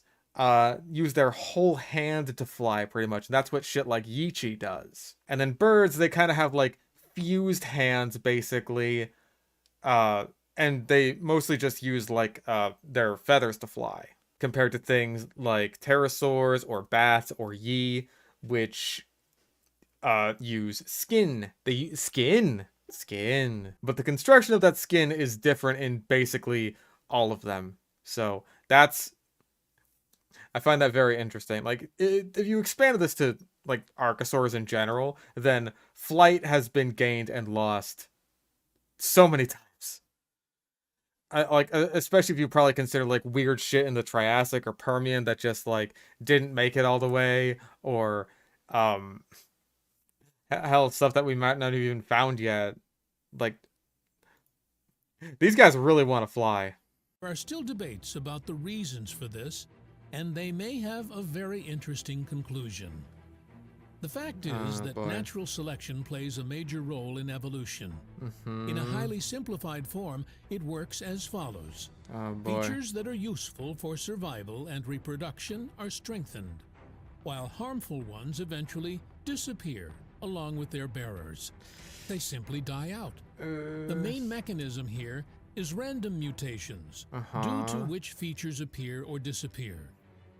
use their whole hand to fly, pretty much. And that's what shit like Yi-Chi does. And then birds, they kind of have like fused hands, basically, and they mostly just use like their feathers to fly, compared to things like pterosaurs or bats or Yi, which use skin. They use skin. But the construction of that skin is different in basically all of them. So I find that very interesting. Like, if you expanded this to like archosaurs in general, then flight has been gained and lost so many times. Especially if you probably consider like weird shit in the Triassic or Permian that just like didn't make it all the way, or hell, stuff that we might not have even found yet. Like, these guys really want to fly. There are still debates about the reasons for this, and they may have a very interesting conclusion. The fact is that natural selection plays a major role in evolution. In a highly simplified form, it works as follows. Features that are useful for survival and reproduction are strengthened, while harmful ones eventually disappear along with their bearers. They simply die out. The main mechanism here is random mutations, due to which features appear or disappear.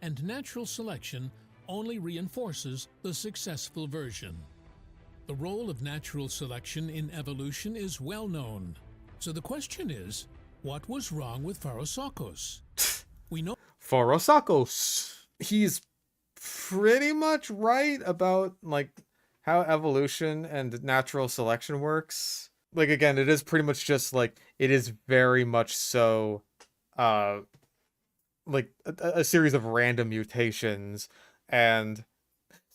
And natural selection only reinforces the successful version. The role of natural selection in evolution is well known. So the question is, what was wrong with Pharaosaurus? We know Pharaosaurus. He's pretty much right about like how evolution and natural selection works. Like again, it is pretty much just like it is very much so like a series of random mutations, and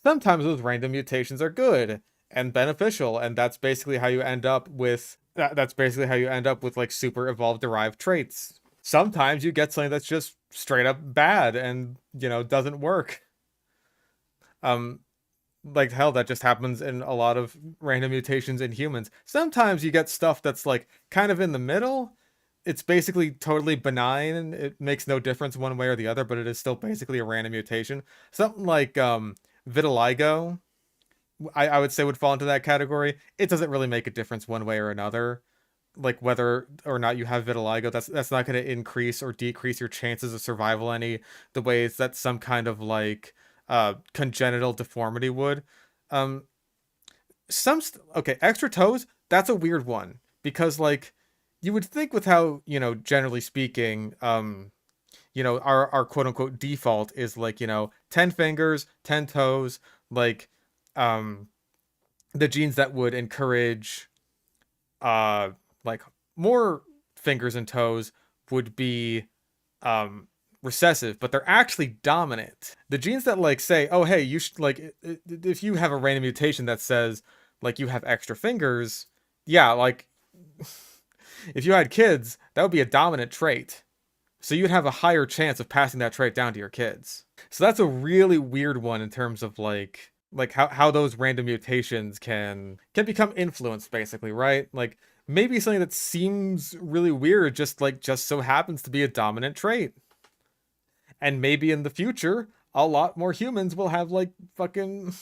sometimes those random mutations are good and beneficial, and that's basically how you end up with like super evolved derived traits. Sometimes you get something that's just straight up bad and, you know, doesn't work. Like hell, that just happens in a lot of random mutations in humans. Sometimes you get stuff that's like kind of in the middle. It's basically totally benign and it makes no difference one way or the other, but it is still basically a random mutation. Something like vitiligo, I would say would fall into that category. It doesn't really make a difference one way or another. Like whether or not you have vitiligo, that's not going to increase or decrease your chances of survival any the ways that some kind of like congenital deformity would. Okay, extra toes, that's a weird one because like you would think with how, you know, generally speaking, you know, our quote unquote default is like, you know, 10 fingers, 10 toes, like the genes that would encourage like more fingers and toes would be recessive, but they're actually dominant. The genes that like say, oh hey, you should like if you have a random mutation that says like you have extra fingers, yeah, like if you had kids, that would be a dominant trait. So you'd have a higher chance of passing that trait down to your kids. So that's a really weird one in terms of like how those random mutations can become influenced, basically, right? Like maybe something that seems really weird just so happens to be a dominant trait. And maybe in the future, a lot more humans will have like fucking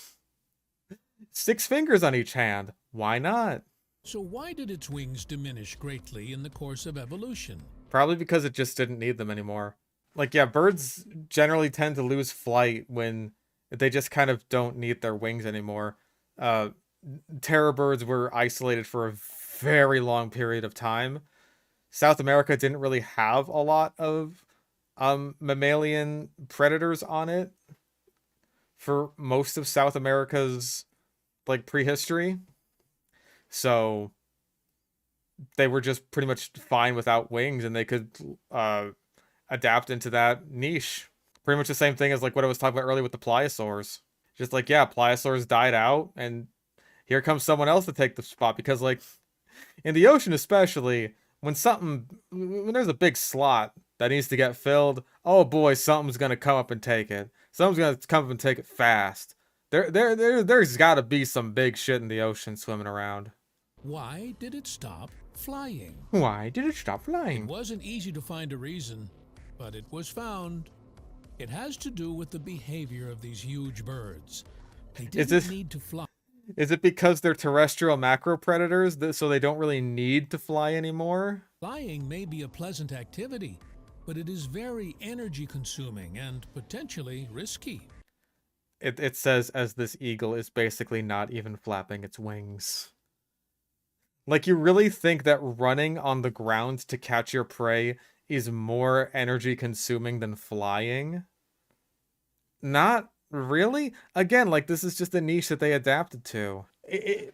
6 fingers on each hand. Why not? So why did its wings diminish greatly in the course of evolution? Probably because it just didn't need them anymore. Like, yeah, birds generally tend to lose flight when they just kind of don't need their wings anymore. Terror birds were isolated for a very long period of time. South America didn't really have a lot of mammalian predators on it for most of South America's like prehistory. So they were just pretty much fine without wings and they could adapt into that niche. Pretty much the same thing as like what I was talking about earlier with the pliosaurs. Just like, yeah, pliosaurs died out and here comes someone else to take the spot because like in the ocean especially, when there's a big slot that needs to get filled, oh boy, something's gonna come up and take it. Something's gonna come up and take it fast. There's gotta be some big shit in the ocean swimming around. Why did it stop flying? Why did it stop It flying? wasn't easy to find a reason, but it was found. It has to do with the behavior of these huge birds. They didn't need to fly. Is it because they're terrestrial macro predators, so they don't really need to fly anymore? Flying may be a pleasant activity, but it is very energy consuming and potentially risky. It says as this eagle is basically not even flapping its wings. Like, you really think that running on the ground to catch your prey is more energy consuming than flying? Not really. Again, like, this is just a niche that they adapted to.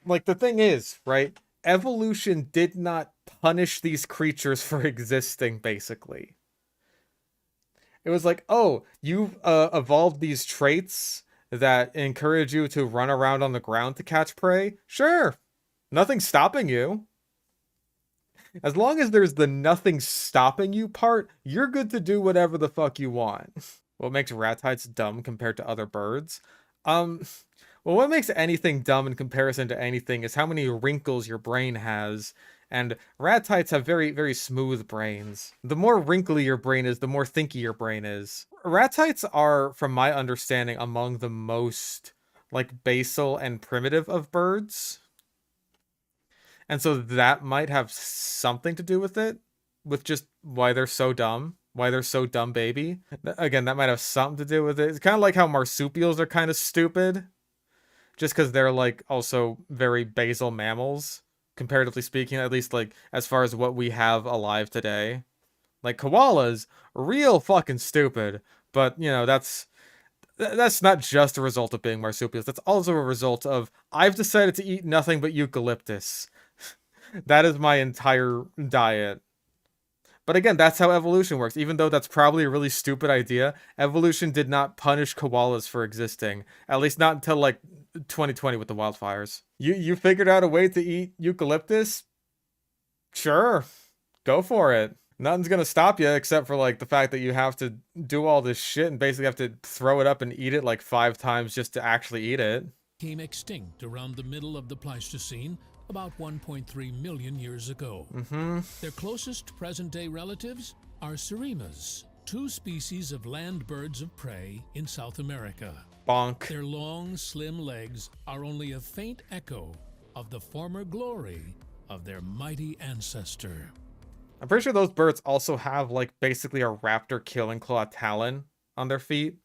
Like, the thing is, right? Evolution did not punish these creatures for existing, basically. It was like, oh, you've evolved these traits that encourage you to run around on the ground to catch prey? Sure. Nothing's stopping you. As long as there's the nothing stopping you part, you're good to do whatever the fuck you want. What makes ratites dumb compared to other birds? Well, what makes anything dumb in comparison to anything is how many wrinkles your brain has. And ratites have very, very smooth brains. The more wrinkly your brain is, the more thinky your brain is. Ratites are, from my understanding, among the most, like, basal and primitive of birds. And so that might have something to do with it, with just why they're so dumb. why they're so dumb baby. Again, that might have something to do with it. It's kind of like how marsupials are kind of stupid. Just because they're, like, also very basal mammals, comparatively speaking, at least, like, as far as what we have alive today. Like, koalas, real fucking stupid. But, you know, that's not just a result of being marsupials. That's also a result of, I've decided to eat nothing but eucalyptus. That is my entire diet. But again, that's how evolution works. Even though that's probably a really stupid idea, evolution did not punish koalas for existing. At least not until, like, 2020 with the wildfires. You figured out a way to eat eucalyptus? Sure. Go for it. Nothing's gonna stop you except for, like, the fact that you have to do all this shit and basically have to throw it up and eat it, like, 5 times just to actually eat it. Became extinct around the middle of the Pleistocene, about 1.3 million years ago. Their closest present-day relatives are sirenias, 2 species of land birds of prey in South America. Bonk. Their long, slim legs are only a faint echo of the former glory of their mighty ancestor. I'm pretty sure those birds also have, like, basically a raptor killing claw talon on their feet.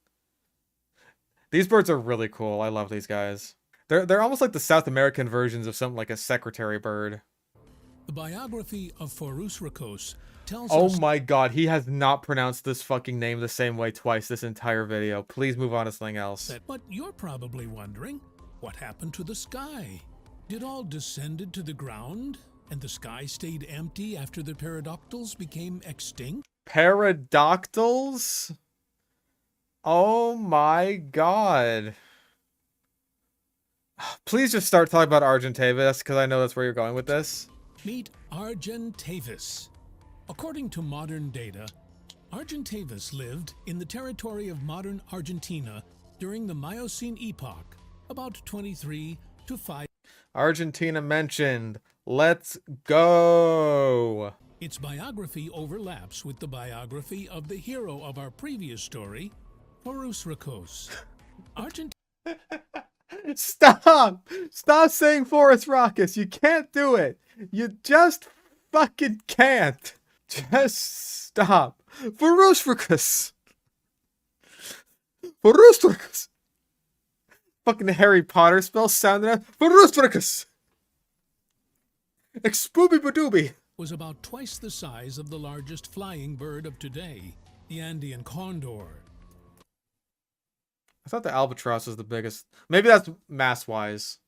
These birds are really cool. I love these guys. They're almost like the South American versions of something like a secretary bird. The biography of Forusrachos tells Oh us my god, he has not pronounced this fucking name the same way twice this entire video. Please move on to something else. that. But you're probably wondering, what happened to the sky? It all descended to the ground, and the sky stayed empty after the pterodactyls became extinct? Pterodactyls? Oh my god. Please just start talking about Argentavis, because I know that's where you're going with this. Meet Argentavis. According to modern data, Argentavis lived in the territory of modern Argentina during the Miocene epoch, about 23 to 5. Argentina mentioned. Let's go. Its biography overlaps with the biography of the hero of our previous story, Forusrachos. Stop! Stop saying Forest Raucus. You can't do it. You just fucking can't. Just stop. Forusrachus. Forusrachus. Fucking Harry Potter spell sounded out. Forusrachus. Expooby badooby. Was about twice the size of the largest flying bird of today, the Andean condor. I thought the albatross was the biggest. Maybe that's mass-wise.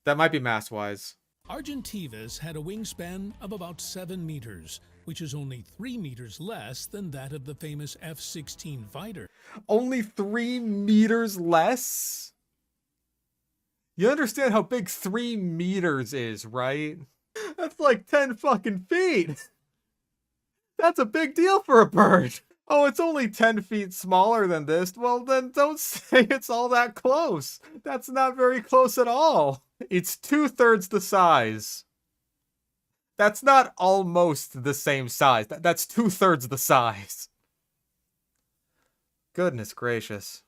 That might be mass-wise. Argentavis had a wingspan of about 7 meters, which is only 3 meters less than that of the famous F-16 fighter. Only 3 meters less? You understand how big 3 meters is, right? That's like 10 fucking feet. That's a big deal for a bird. Oh, it's only 10 feet smaller than this. Well, then don't say it's all that close. That's not very close at all. It's 2/3 the size. That's not almost the same size. That's 2/3 the size. Goodness gracious.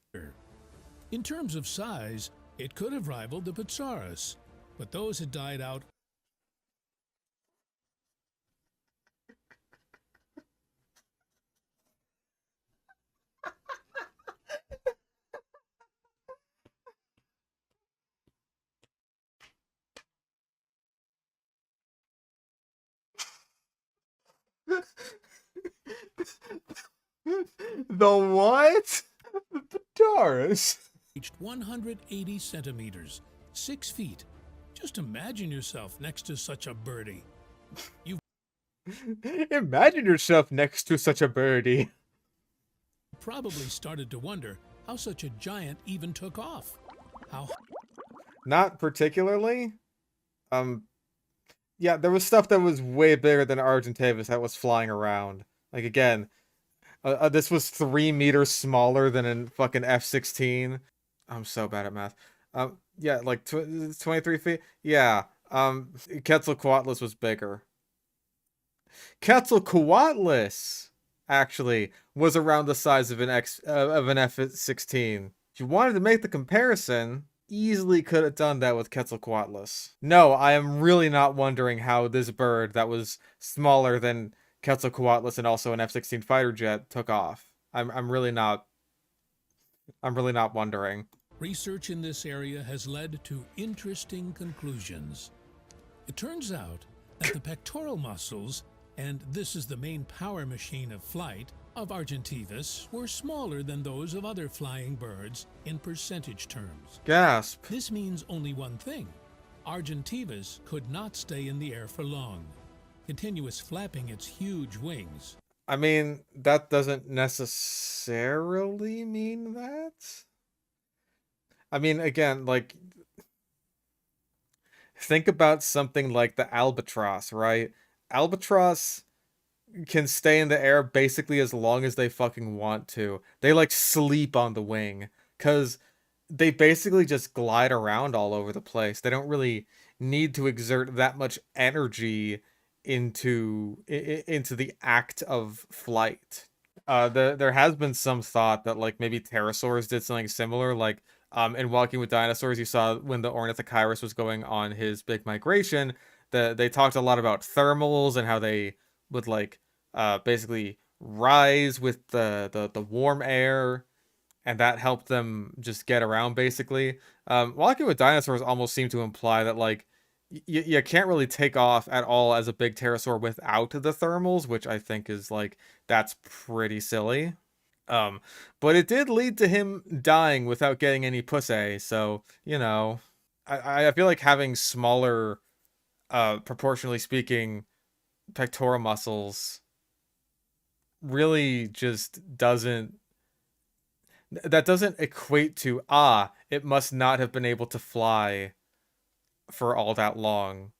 In terms of size, it could have rivaled the Ptsaurus, but those had died out. The what? The Ptsaurus. Reached 180 centimeters, 6 feet. Just imagine yourself next to such a birdie. You Imagine yourself next to such a birdie. probably started to wonder how such a giant even took off. How Not particularly. Yeah, there was stuff that was way bigger than Argentavis that was flying around. Like, again, this was 3 meters smaller than a fucking F-16. I'm so bad at math. Yeah, like 23 feet. Yeah. Quetzalcoatlus was bigger. Quetzalcoatlus actually was around the size of an F-16. If you wanted to make the comparison, easily could have done that with Quetzalcoatlus. No, I am really not wondering how this bird that was smaller than Quetzalcoatlus and also an F-16 fighter jet took off. I'm really not wondering. Research in this area has led to interesting conclusions. It turns out that the pectoral muscles, and this is the main power machine of flight, of Argentavis were smaller than those of other flying birds in percentage terms. Gasp. This means only one thing. Argentavis could not stay in the air for long, continuous flapping its huge wings. I mean, that doesn't necessarily mean that. I mean, again, like, think about something like the albatross, right? Albatross can stay in the air basically as long as they fucking want to. They, like, sleep on the wing, because they basically just glide around all over the place. They don't really need to exert that much energy into the act of flight. There has been some thought that, like, maybe pterosaurs did something similar. Like, in Walking with Dinosaurs, you saw when the Ornithochirus was going on his big migration, they talked a lot about thermals and how they would, like, basically rise with the warm air, and that helped them just get around, basically. Walking with Dinosaurs almost seemed to imply that, like, you can't really take off at all as a big pterosaur without the thermals, which I think is, like, that's pretty silly. But it did lead to him dying without getting any pussy, so, you know, I feel like having smaller, proportionally speaking, pectoral muscles really just doesn't equate to, it must not have been able to fly for all that long.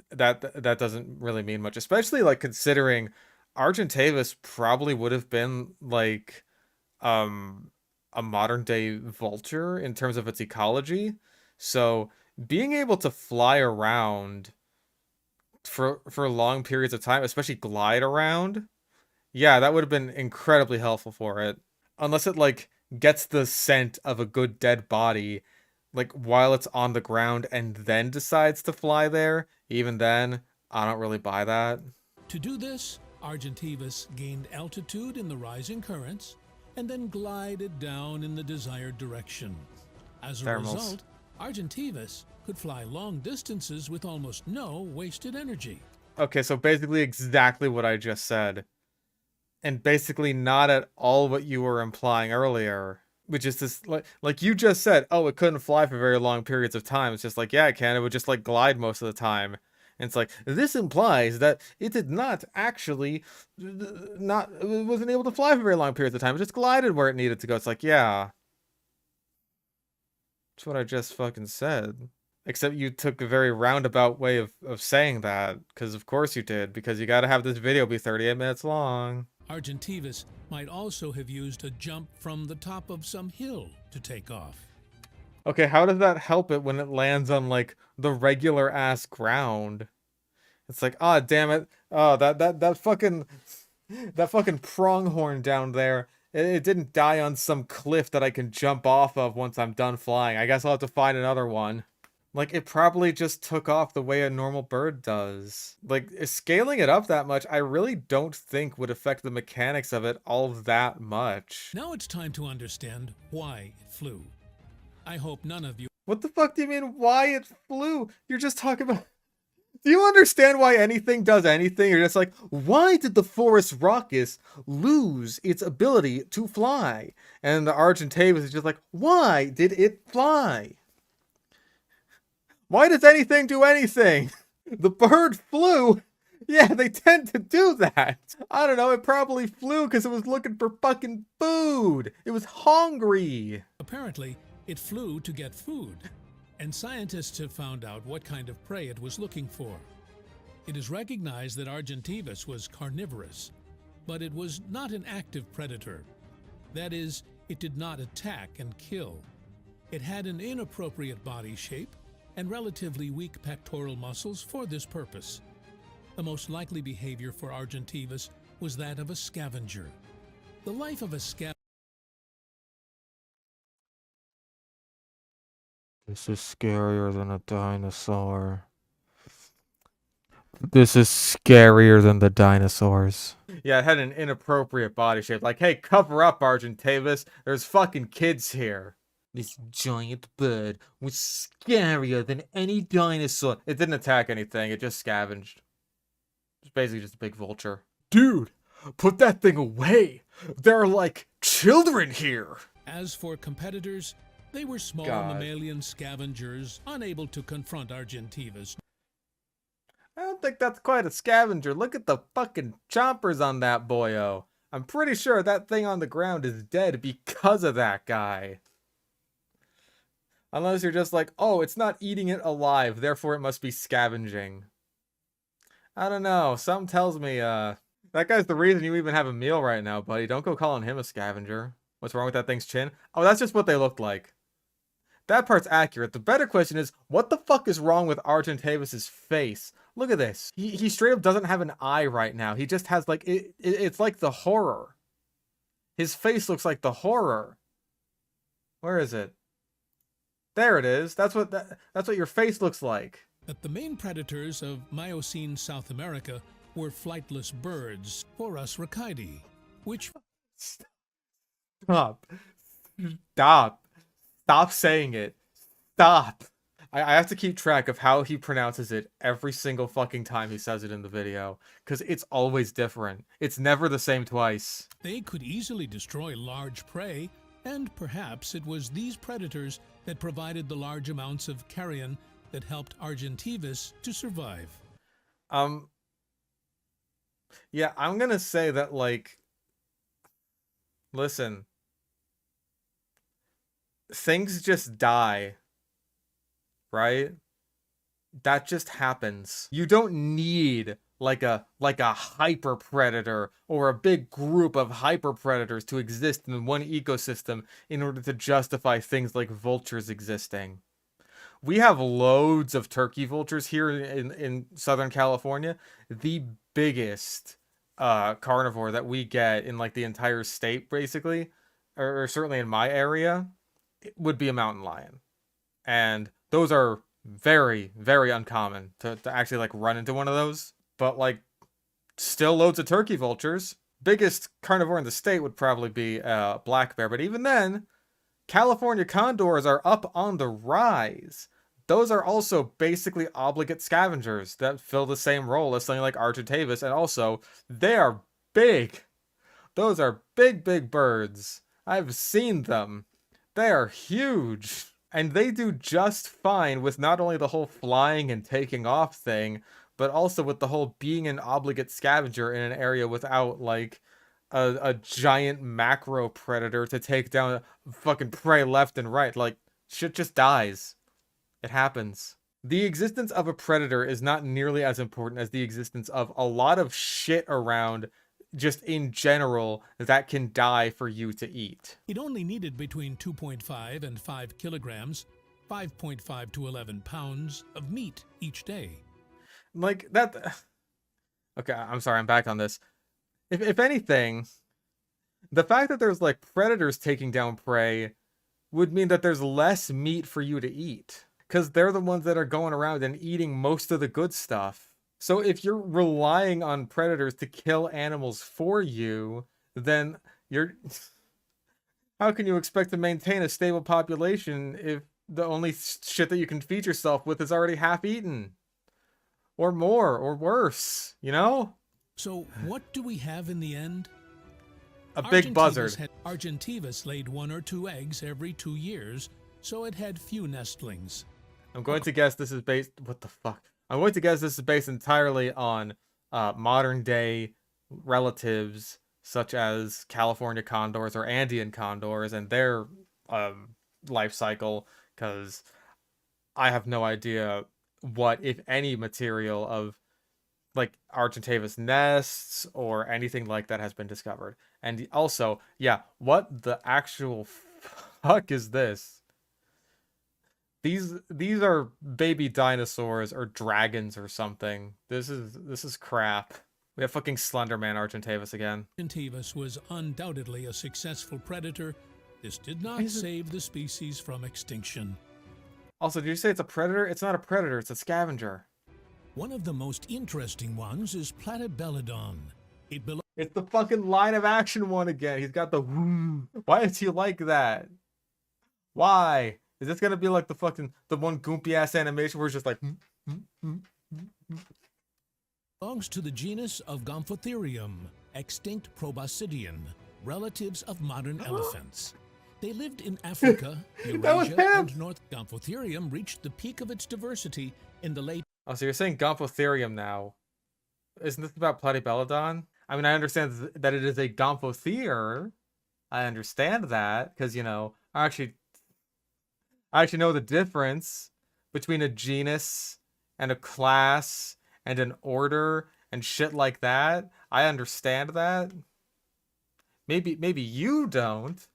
That doesn't really mean much, especially, like, considering Argentavis probably would have been, like, a modern day vulture in terms of its ecology. So being able to fly around for long periods of time, especially glide around, yeah, that would have been incredibly helpful for it. Unless it, like, gets the scent of a good dead body, like, while it's on the ground and then decides to fly there. Even then, I don't really buy that. To do this, Argentavis gained altitude in the rising currents and then glided down in the desired direction. As a result, Argentavis could fly long distances with almost no wasted energy. Okay, so basically exactly what I just said. And basically not at all what you were implying earlier. Which is this, like you just said, oh, it couldn't fly for very long periods of time. It's just like, yeah, it can. It would just, like, glide most of the time. And it's like, this implies that it did not actually, it wasn't able to fly for very long periods of time. It just glided where it needed to go. It's like, yeah. That's what I just fucking said. Except you took a very roundabout way of saying that. Because of course you did. Because you gotta have this video be 38 minutes long. Argentavis might also have used a jump from the top of some hill to take off. Okay, how does that help it when it lands on, like, the regular ass ground? It's like, damn it. Oh, that fucking pronghorn down there. It didn't die on some cliff that I can jump off of once I'm done flying. I guess I'll have to find another one. Like, it probably just took off the way a normal bird does. Like, scaling it up that much, I really don't think would affect the mechanics of it all that much. Now it's time to understand why it flew. I hope none of you... What the fuck do you mean, why it flew? You're just talking about... Do you understand why anything does anything? You're just like, why did the Forest Raucus lose its ability to fly? And the Argentavis is just like, why did it fly? Why does anything do anything? The bird flew. Yeah, they tend to do that. I don't know, it probably flew because it was looking for fucking food. It was hungry. Apparently, it flew to get food, and scientists have found out what kind of prey it was looking for. It is recognized that Argentavis was carnivorous, but it was not an active predator. That is, it did not attack and kill. It had an inappropriate body shape and relatively weak pectoral muscles for this purpose. The most likely behavior for Argentavis was that of a scavenger. The life of a scavenger... This is scarier than a dinosaur. This is scarier than the dinosaurs. Yeah, it had an inappropriate body shape. Like, hey, cover up, Argentavis. There's fucking kids here. This giant bird was scarier than any dinosaur. It didn't attack anything. It just scavenged. It's basically just a big vulture. Dude, put that thing away. There are, like, children here. As for competitors, they were small mammalian scavengers unable to confront Argentavis. I don't think that's quite a scavenger. Look at the fucking chompers on that boyo. I'm pretty sure that thing on the ground is dead because of that guy. Unless you're just like, oh, it's not eating it alive, therefore it must be scavenging. I don't know. Something tells me, that guy's the reason you even have a meal right now, buddy. Don't go calling him a scavenger. What's wrong with that thing's chin? Oh, that's just what they looked like. That part's accurate. The better question is, what the fuck is wrong with Argentavis' face? Look at this. He straight up doesn't have an eye right now. He just has like, it's like the horror. His face looks like the horror. Where is it? There it is. That's what your face looks like. That the main predators of Miocene South America were flightless birds, Porus racchidae, which... Stop. Stop saying it. Stop. I have to keep track of how he pronounces it every single fucking time he says it in the video, because it's always different. It's never the same twice. They could easily destroy large prey, and perhaps it was these predators that provided the large amounts of carrion that helped Argentavis to survive. Yeah, I'm gonna say that, like, listen, things just die, right? That just happens. You don't need like a hyper predator or a big group of hyper predators to exist in one ecosystem in order to justify things like vultures existing. We have loads of turkey vultures here in Southern California. The biggest carnivore that we get in like the entire state, basically, or certainly in my area, it would be a mountain lion. And those are very, very uncommon to actually like run into one of those. But like, still loads of turkey vultures. Biggest carnivore in the state would probably be black bear. But even then, California condors are up on the rise. Those are also basically obligate scavengers that fill the same role as something like Argentavis, and also, they are big. Those are big, big birds. I've seen them. They are huge. And they do just fine with not only the whole flying and taking off thing, but also with the whole being an obligate scavenger in an area without, like, a giant macro predator to take down fucking prey left and right. Like, shit just dies. It happens. The existence of a predator is not nearly as important as the existence of a lot of shit around just in general that can die for you to eat. It only needed between 2.5 and 5 kilograms, 5.5 to 11 pounds of meat each day. Like, that... Okay, I'm sorry, I'm back on this. If anything, the fact that there's, like, predators taking down prey would mean that there's less meat for you to eat. Because they're the ones that are going around and eating most of the good stuff. So if you're relying on predators to kill animals for you, then you're... How can you expect to maintain a stable population if the only shit that you can feed yourself with is already half-eaten? Or more, or worse, you know? So what do we have in the end? A big buzzard. Argentavis laid 1 or 2 eggs every 2 years, so it had few nestlings. I'm going to guess this is based... What the fuck? I'm going to guess this is based entirely on modern-day relatives, such as California condors or Andean condors, and their life cycle, because I have no idea what, if any, material of, like, Argentavis nests or anything like that has been discovered. And also, yeah, what the actual fuck is this? These are baby dinosaurs or dragons or something. This is crap. We have fucking Slenderman Argentavis again. Argentavis was undoubtedly a successful predator. This did not save the species from extinction. Also, did you say it's a predator? It's not a predator, it's a scavenger. One of the most interesting ones is Platybelodon. It belongs It's the fucking line of action one again. He's got the woo. Why is he like that? Why? Is this gonna be like the one goopy ass animation where it's just like to the genus of Gomphotherium, extinct proboscidean, relatives of modern elephants. They lived in Africa, Eurasia, and North. Gomphotherium reached the peak of its diversity in the late. Oh, so you're saying Gomphotherium now. Isn't this about Platybelodon? I mean, I understand that it is a Gomphothere. I understand that, because, you know, I actually know the difference between a genus and a class and an order and shit like that. I understand that. Maybe you don't,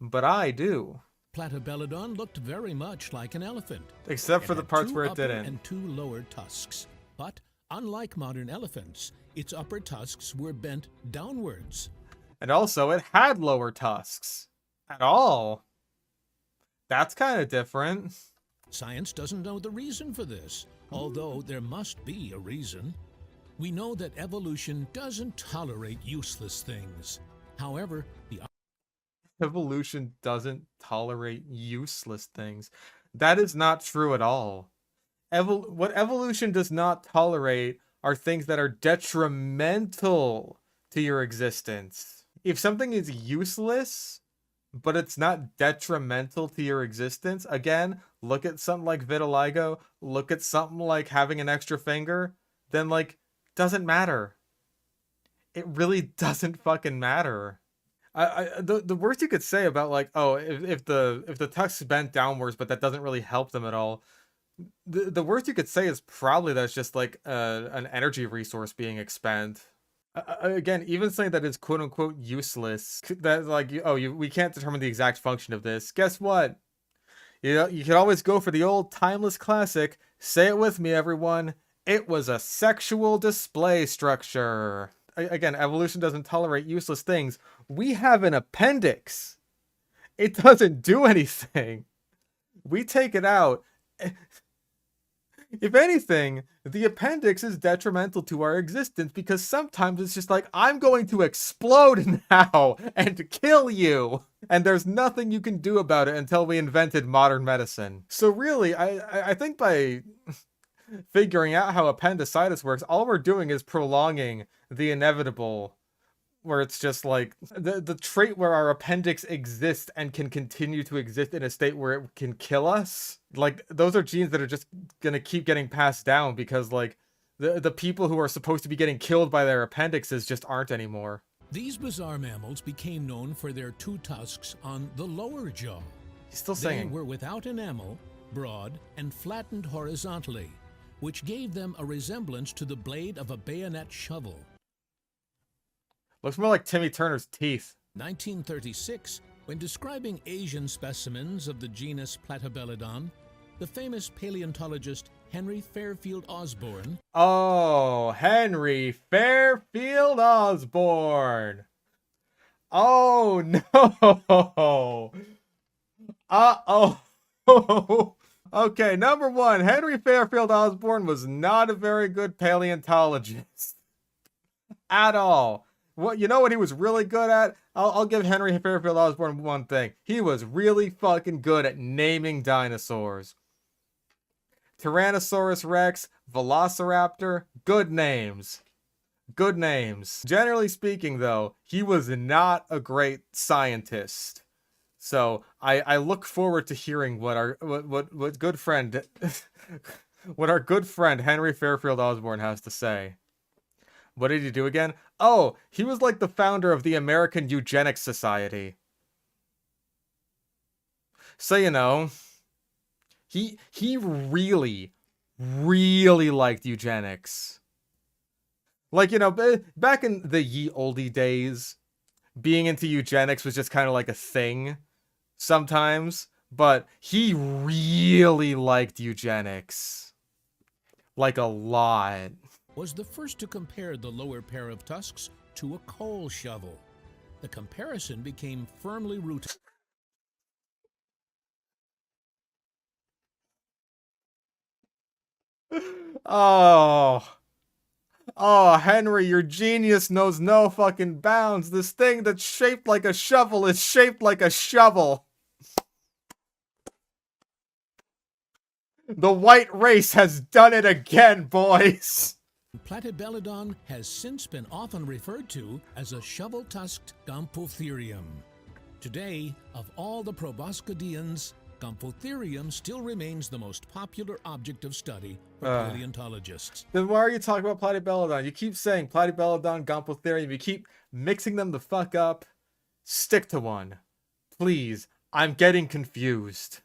but I do. Platybelodon looked very much like an elephant. Except for the parts where it didn't. And 2 lower tusks. But unlike modern elephants, its upper tusks were bent downwards. And also, it had lower tusks. At all. That's kind of different. Science doesn't know the reason for this, although there must be a reason. We know that evolution doesn't tolerate useless things. However, the Evolution doesn't tolerate useless things. That is not true at all. What evolution does not tolerate are things that are detrimental to your existence. If something is useless, but it's not detrimental to your existence, again, look at something like vitiligo, look at something like having an extra finger, then, like, doesn't matter. It really doesn't fucking matter. The worst you could say about, like, oh, if the tusks bent downwards, but that doesn't really help them at all. The worst you could say is probably that's just like an energy resource being expended. Again, even saying that is quote unquote useless, that like we can't determine the exact function of this. Guess what? You could always go for the old timeless classic. Say it with me, everyone. It was a sexual display structure. Again, evolution doesn't tolerate useless things. We have an appendix. It doesn't do anything. We take it out. If anything, the appendix is detrimental to our existence because sometimes it's just like, I'm going to explode now and kill you. And there's nothing you can do about it until we invented modern medicine. So really, I think by figuring out how appendicitis works, all we're doing is prolonging the inevitable, where it's just like the trait where our appendix exists and can continue to exist in a state where it can kill us. Like, those are genes that are just gonna keep getting passed down because, like, the people who are supposed to be getting killed by their appendixes just aren't anymore. These bizarre mammals became known for their 2 tusks on the lower jaw. He's still singing. They were without enamel, broad, and flattened horizontally, which gave them a resemblance to the blade of a bayonet shovel. Looks more like Timmy Turner's teeth. 1936, when describing Asian specimens of the genus Platybelodon, the famous paleontologist Henry Fairfield Osborn. Oh, Henry Fairfield Osborn. Oh, no. Uh-oh. Okay, number 1, Henry Fairfield Osborn was not a very good paleontologist. At all. What, you know what he was really good at? I'll give Henry Fairfield Osborn one thing. He was really fucking good at naming dinosaurs. Tyrannosaurus Rex, Velociraptor, good names. Good names. Generally speaking, though, he was not a great scientist. So I look forward to hearing what our good friend what our good friend Henry Fairfield Osborn has to say. What did he do again? Oh, he was like the founder of the American Eugenics Society. So, you know, he really, really liked eugenics. Like, you know, back in the ye olde days, being into eugenics was just kind of like a thing sometimes, but he really liked eugenics. Like, a lot. Was the first to compare the lower pair of tusks to a coal shovel. The comparison became firmly rooted. Oh. Oh, Henry, your genius knows no fucking bounds. This thing that's shaped like a shovel is shaped like a shovel. The white race has done it again, boys. Platybelodon has since been often referred to as a shovel-tusked Gomphotherium. Today, of all the proboscideans, Gomphotherium still remains the most popular object of study for paleontologists. Then why are you talking about Platybelodon? You keep saying Platybelodon, Gomphotherium. You keep mixing them the fuck up. Stick to one. Please. I'm getting confused.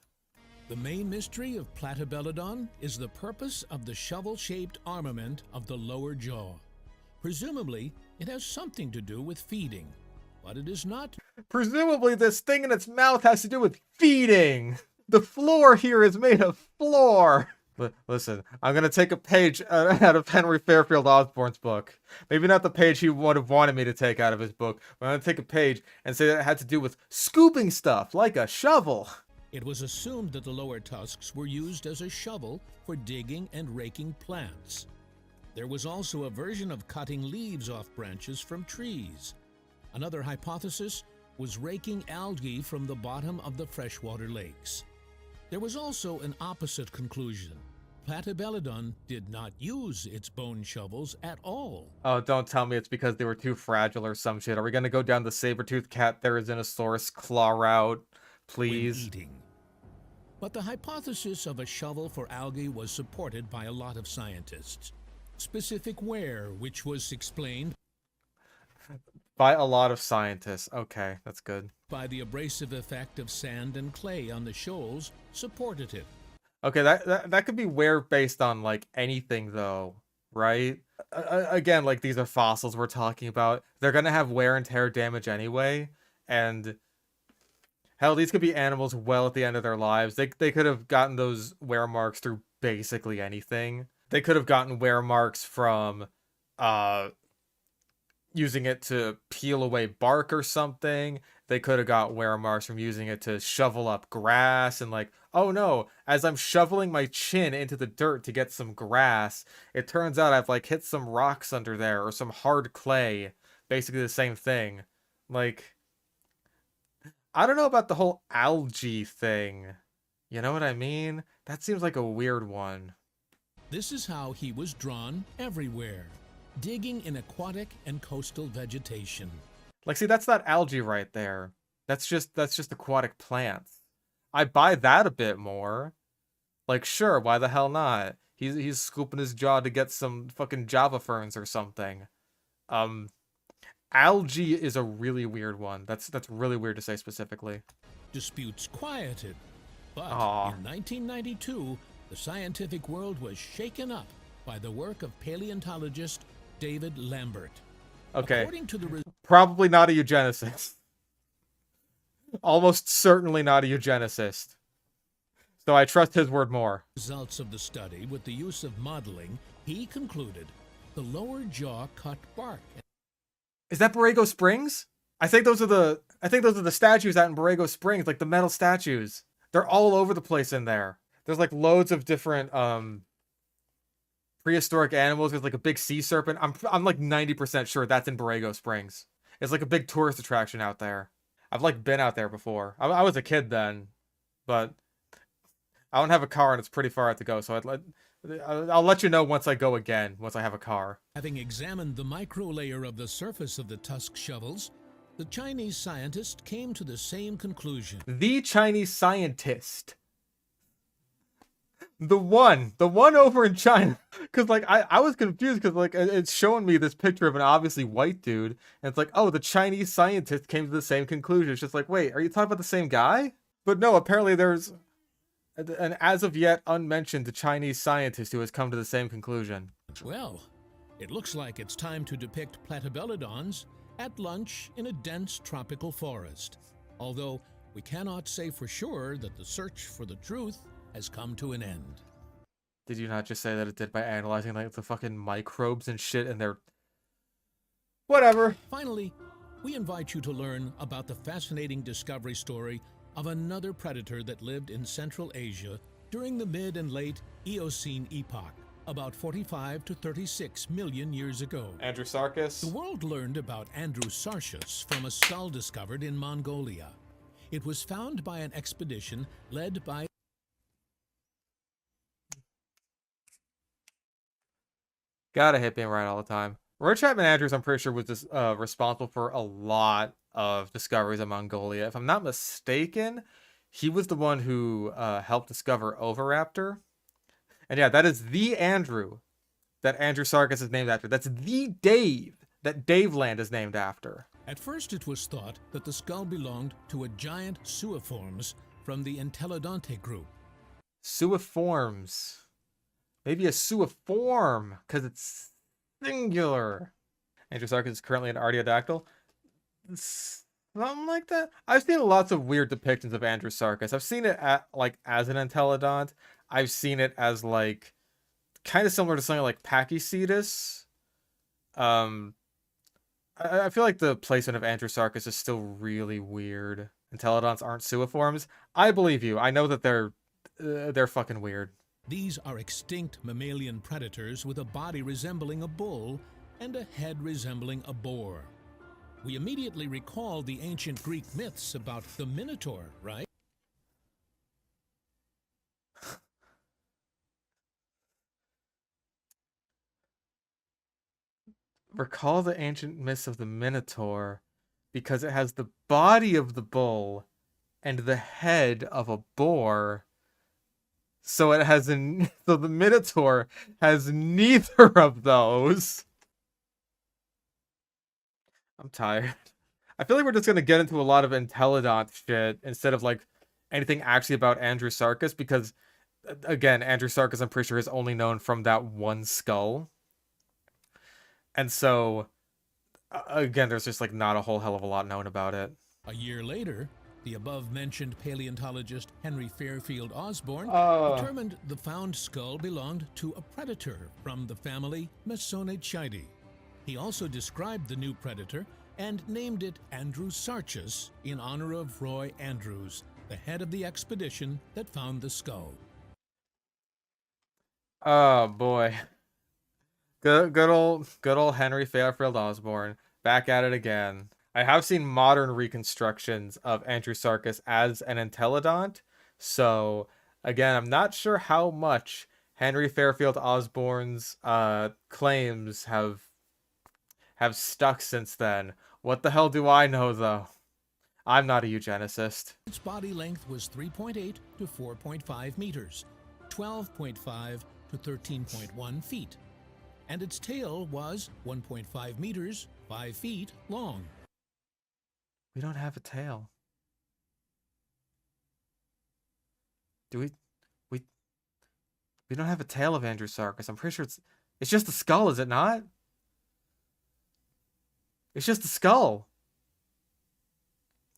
The main mystery of Platybelodon is the purpose of the shovel-shaped armament of the lower jaw. Presumably, it has something to do with feeding, but it is not. Presumably, this thing in its mouth has to do with feeding. The floor here is made of floor. Listen, I'm going to take a page out of Henry Fairfield Osborn's book. Maybe not the page he would have wanted me to take out of his book, but I'm going to take a page and say that it had to do with scooping stuff, like a shovel. It was assumed that the lower tusks were used as a shovel for digging and raking plants. There was also a version of cutting leaves off branches from trees. Another hypothesis was raking algae from the bottom of the freshwater lakes. There was also an opposite conclusion. Platybelodon did not use its bone shovels at all. Oh, don't tell me it's because they were too fragile or some shit. Are we going to go down the saber-toothed cat Therizinosaurus claw route? Please. Eating. But the hypothesis of a shovel for algae was supported by a lot of scientists. Specific where, which was explained by a lot of scientists. Okay, that's good. By the abrasive effect of sand and clay on the shoals, supported it. Okay, that could be wear based on like anything though, right? Again, like these are fossils we're talking about. They're gonna have wear and tear damage anyway, and hell, these could be animals well at the end of their lives. They could have gotten those wear marks through basically anything. They could have gotten wear marks from using it to peel away bark or something. They could have got wear marks from using it to shovel up grass and like, oh no, as I'm shoveling my chin into the dirt to get some grass, it turns out I've like hit some rocks under there or some hard clay. Basically the same thing. Like, I don't know about the whole algae thing. You know what I mean? That seems like a weird one. This is how he was drawn everywhere, digging in aquatic and coastal vegetation. Like, see, that's not algae right there. That's just aquatic plants. I buy that a bit more. Like, sure, why the hell not? He's scooping his jaw to get some fucking Java ferns or something. Algae is a really weird one. That's really weird to say specifically. Disputes quieted, but Aww. In 1992, the scientific world was shaken up by the work of paleontologist David Lambert. Okay, According to the probably not a eugenicist. Almost certainly not a eugenicist. So I trust his word more. results of the study with the use of modeling, he concluded the lower jaw cut bark. Is that Borrego Springs? I think those are the statues out in Borrego Springs, like the metal statues. They're all over the place in there. There's like loads of different prehistoric animals. There's like a big sea serpent. I'm like 90% sure that's in Borrego Springs. It's like a big tourist attraction out there. I've like been out there before. I was a kid then, but I don't have a car and it's pretty far out to go. So I'll let you know once I go again, once I have a car. Having examined the microlayer of the surface of the tusk shovels, the Chinese scientist came to the same conclusion. The Chinese scientist. The one over in China. Because, like, I was confused because, like, it's showing me this picture of an obviously white dude. And it's like, oh, the Chinese scientist came to the same conclusion. It's just like, wait, are you talking about the same guy? But no, apparently there's an as of yet unmentioned Chinese scientist who has come to the same conclusion. Well, it looks like it's time to depict platybelodons at lunch in a dense tropical forest. Although we cannot say for sure that the search for the truth has come to an end. Did you not just say that it did by analyzing like the fucking microbes and shit and their... Whatever. Finally, we invite you to learn about the fascinating discovery story of another predator that lived in Central Asia during the mid and late Eocene epoch. about 45 to 36 million years ago. Andrewsarchus. The world learned about Andrewsarchus from a skull discovered in Mongolia. It was found by an expedition led by Gotta hit being right all the time. Roy Chapman Andrews, I'm pretty sure, was just, responsible for a lot of discoveries in Mongolia. If I'm not mistaken, he was the one who helped discover Oviraptor. And yeah, that is the Andrew that Andrewsarchus is named after. That's the Dave that Daveland is named after. At first, it was thought that the skull belonged to a giant suiforms from the Entelodonte group. Suiforms. Maybe a suiform, because it's singular. Andrewsarchus is currently an artiodactyl. Something like that. I've seen lots of weird depictions of Andrewsarchus. I've seen it as an entelodont. I've seen it as like kind of similar to something like Pachycetus. I feel like the placement of Andrewsarchus is still really weird. Entelodonts aren't suiforms. I believe you. I know that they're fucking weird. These are extinct mammalian predators with a body resembling a bull and a head resembling a boar. We immediately recall the ancient Greek myths about the Minotaur, right? Recall the ancient myths of the Minotaur because it has the body of the bull and the head of a boar. So it has so the Minotaur has neither of those. I'm tired. I feel like we're just gonna get into a lot of Entelodont shit instead of like anything actually about Andrewsarchus, because again, Andrewsarchus, I'm pretty sure, is only known from that one skull. And so again, there's just like not a whole hell of a lot known about it. A year later, the above-mentioned paleontologist Henry Fairfield Osborn determined the found skull belonged to a predator from the family Mesoneichidae. He also described the new predator and named it Andrewsarchus in honor of Roy Andrews, the head of the expedition that found the skull. Oh boy. Good old Henry Fairfield Osborn. Back at it again. I have seen modern reconstructions of Andrewsarchus as an entelodont, so again, I'm not sure how much Henry Fairfield Osborn's claims have stuck since then. What the hell do I know, though? I'm not a eugenicist. Its body length was 3.8 to 4.5 meters, 12.5 to 13.1 feet, and its tail was 1.5 meters, 5 feet long. We don't have a tail. Do we? We don't have a tail of Andrewsarchus. I'm pretty sure it's just the skull, is it not? It's just the skull.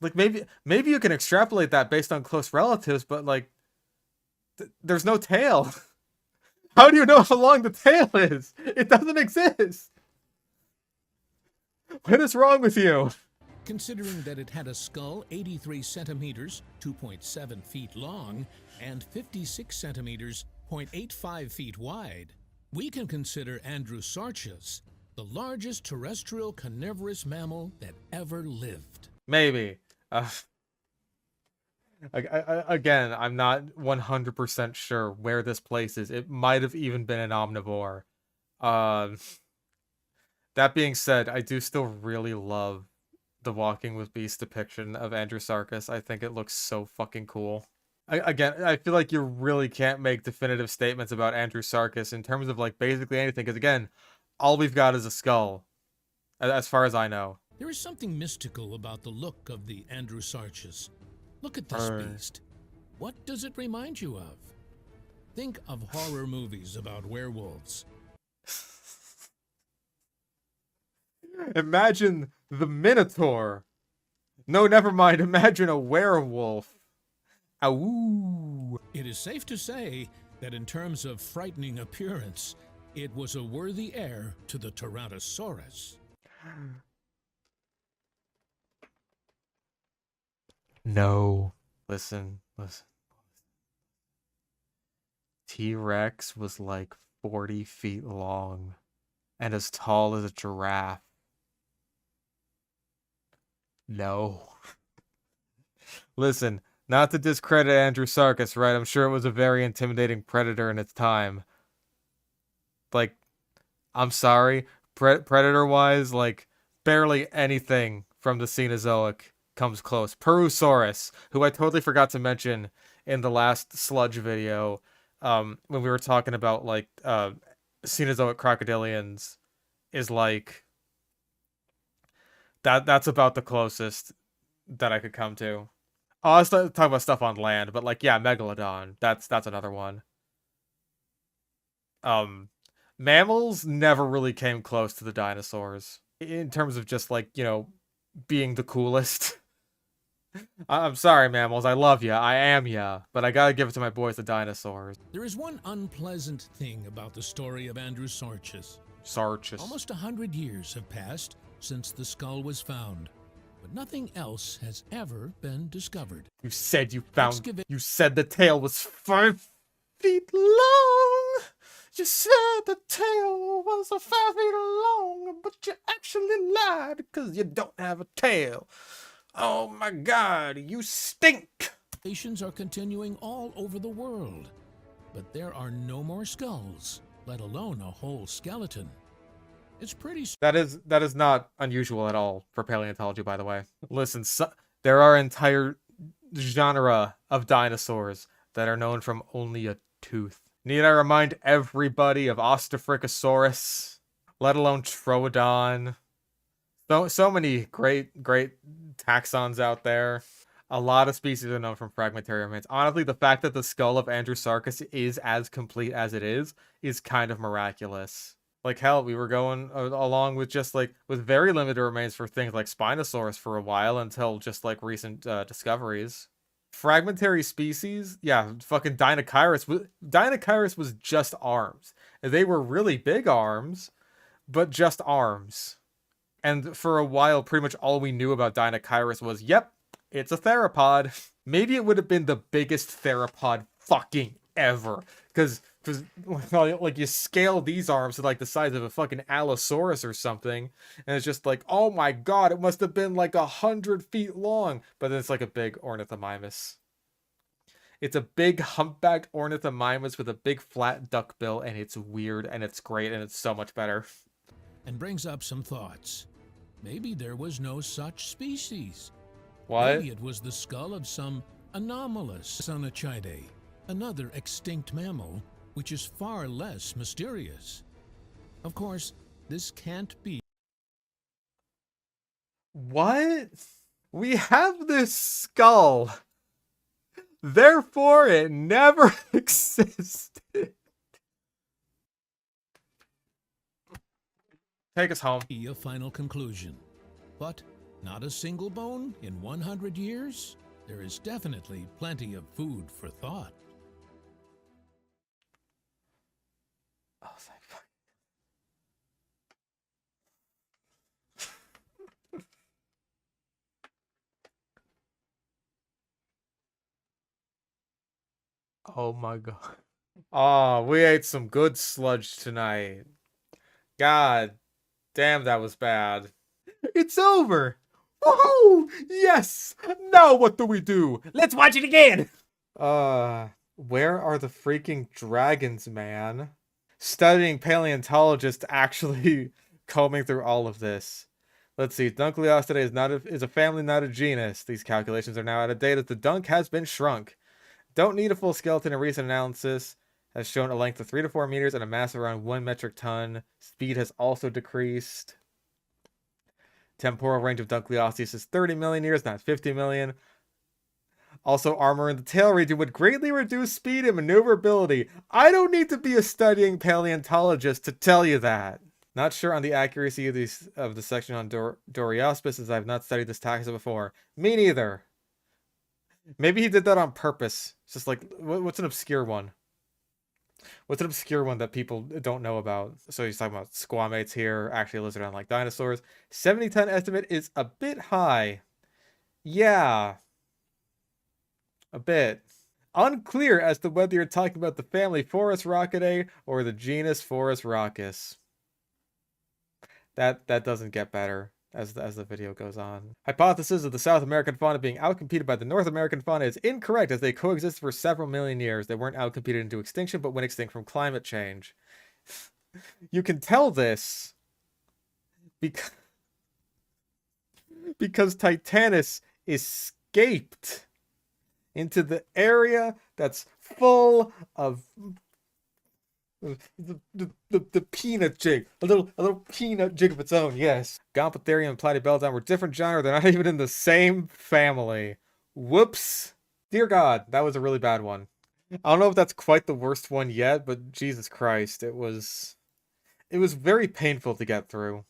Like maybe you can extrapolate that based on close relatives, but like there's no tail. How do you know how long the tail is? It doesn't exist. What is wrong with you? Considering that it had a skull 83 centimeters, 2.7 feet long, and 56 centimeters, 0.85 feet wide, we can consider Andrewsarchus the largest terrestrial carnivorous mammal that ever lived. Maybe. Again, I'm not 100% sure where this place is. It might have even been an omnivore. That being said, I do still really love the Walking with Beasts depiction of Andrewsarchus. I think it looks so fucking cool. Again, I feel like you really can't make definitive statements about Andrewsarchus in terms of like basically anything, because again, all we've got is a skull, as far as I know. There is something mystical about the look of the Andrewsarchus. Look at this beast. What does it remind you of? Think of horror movies about werewolves. Imagine the Minotaur. No, never mind. Imagine a werewolf. Awoo. It is safe to say that in terms of frightening appearance, it was a worthy heir to the Tyrannosaurus. No. Listen. T-Rex was like 40 feet long and as tall as a giraffe. No. Listen, not to discredit Andrewsarchus, right? I'm sure it was a very intimidating predator in its time. Like, I'm sorry, predator-wise, like, barely anything from the Cenozoic comes close. Perusaurus, who I totally forgot to mention in the last Sludge video, when we were talking about, like, Cenozoic crocodilians, is like, that's about the closest that I could come to. Oh, I was talking about stuff on land, but like, yeah, Megalodon. That's another one. Mammals never really came close to the dinosaurs in terms of just like, you know, being the coolest. I'm sorry, mammals. I love ya. I am ya. But I gotta give it to my boys, the dinosaurs. There is one unpleasant thing about the story of Andrewsarchus. Sarchus. Almost 100 years have passed since the skull was found, but nothing else has ever been discovered. You said you found. You said the tail was 5 feet long. You said the tail was 5 feet long, but you actually lied because you don't have a tail. Oh my God, you stink. Excavations are continuing all over the world, but there are no more skulls, let alone a whole skeleton. It's pretty... That is not unusual at all for paleontology, by the way. Listen, there are entire genre of dinosaurs that are known from only a tooth. Need I remind everybody of Ostafricosaurus, let alone Troodon? So many great taxons out there. A lot of species are known from fragmentary remains. Honestly, the fact that the skull of Andrewsarchus is as complete as it is kind of miraculous. Like, hell, we were going along with just, like, with very limited remains for things like Spinosaurus for a while until just, like, recent discoveries. Fragmentary species? Yeah, fucking Dinocyrus. Dinocyrus was just arms. They were really big arms, but just arms. And for a while, pretty much all we knew about Dinocyrus was, yep, it's a theropod. Maybe it would have been the biggest theropod fucking ever. Because like, you scale these arms to, like, the size of a fucking Allosaurus or something, and it's just like, oh my God, it must have been like 100 feet long. But then it's like a big ornithomimus. It's a big humpbacked ornithomimus with a big flat duck bill, and it's weird, and it's great, and it's so much better. And brings up some thoughts. Maybe there was no such species. What? Maybe it was the skull of some anomalous Sonichidae, another extinct mammal, which is far less mysterious. Of course, this can't be. What? We have this skull. Therefore, it never existed. Take us home. A final conclusion. But not a single bone in 100 years? There is definitely plenty of food for thought. Oh, thank fuck. Oh my God. Oh, we ate some good sludge tonight. God damn, that was bad. It's over. Woohoo! Yes! Now what do we do? Let's watch it again! Where are the freaking dragons, man? Studying paleontologist actually combing through all of this. Let's see. Dunkleosteus is a family, not a genus. These calculations are now out of date as the dunk has been shrunk. Don't need a full skeleton. A recent analysis has shown a length of 3 to 4 meters and a mass of around 1 metric ton. Speed has also decreased. Temporal range of Dunkleosteus is 30 million years, not 50 million. Also, armor in the tail region would greatly reduce speed and maneuverability. I don't need to be a studying paleontologist to tell you that. Not sure on the accuracy of the section on Doryaspis, as I've not studied this taxa before. Me neither. Maybe he did that on purpose. It's just like, what's an obscure one? What's an obscure one that people don't know about? So he's talking about squamates here, actually lizardon-like dinosaurs. 70-ton estimate is a bit high. Yeah. A bit. Unclear as to whether you're talking about the family Forest-Rockidae or the genus Forest-Rhoccus. That doesn't get better as the video goes on. Hypothesis of the South American fauna being outcompeted by the North American fauna is incorrect, as they coexisted for several million years. They weren't outcompeted into extinction, but went extinct from climate change. You can tell this because Titanus escaped into the area that's full of the peanut jig, a little peanut jig of its own. Yes, Gomphotherium and Platybeldon were different genre. They're not even in the same family. Whoops. Dear God, that was a really bad one. I don't know if that's quite the worst one yet, but Jesus Christ, it was very painful to get through.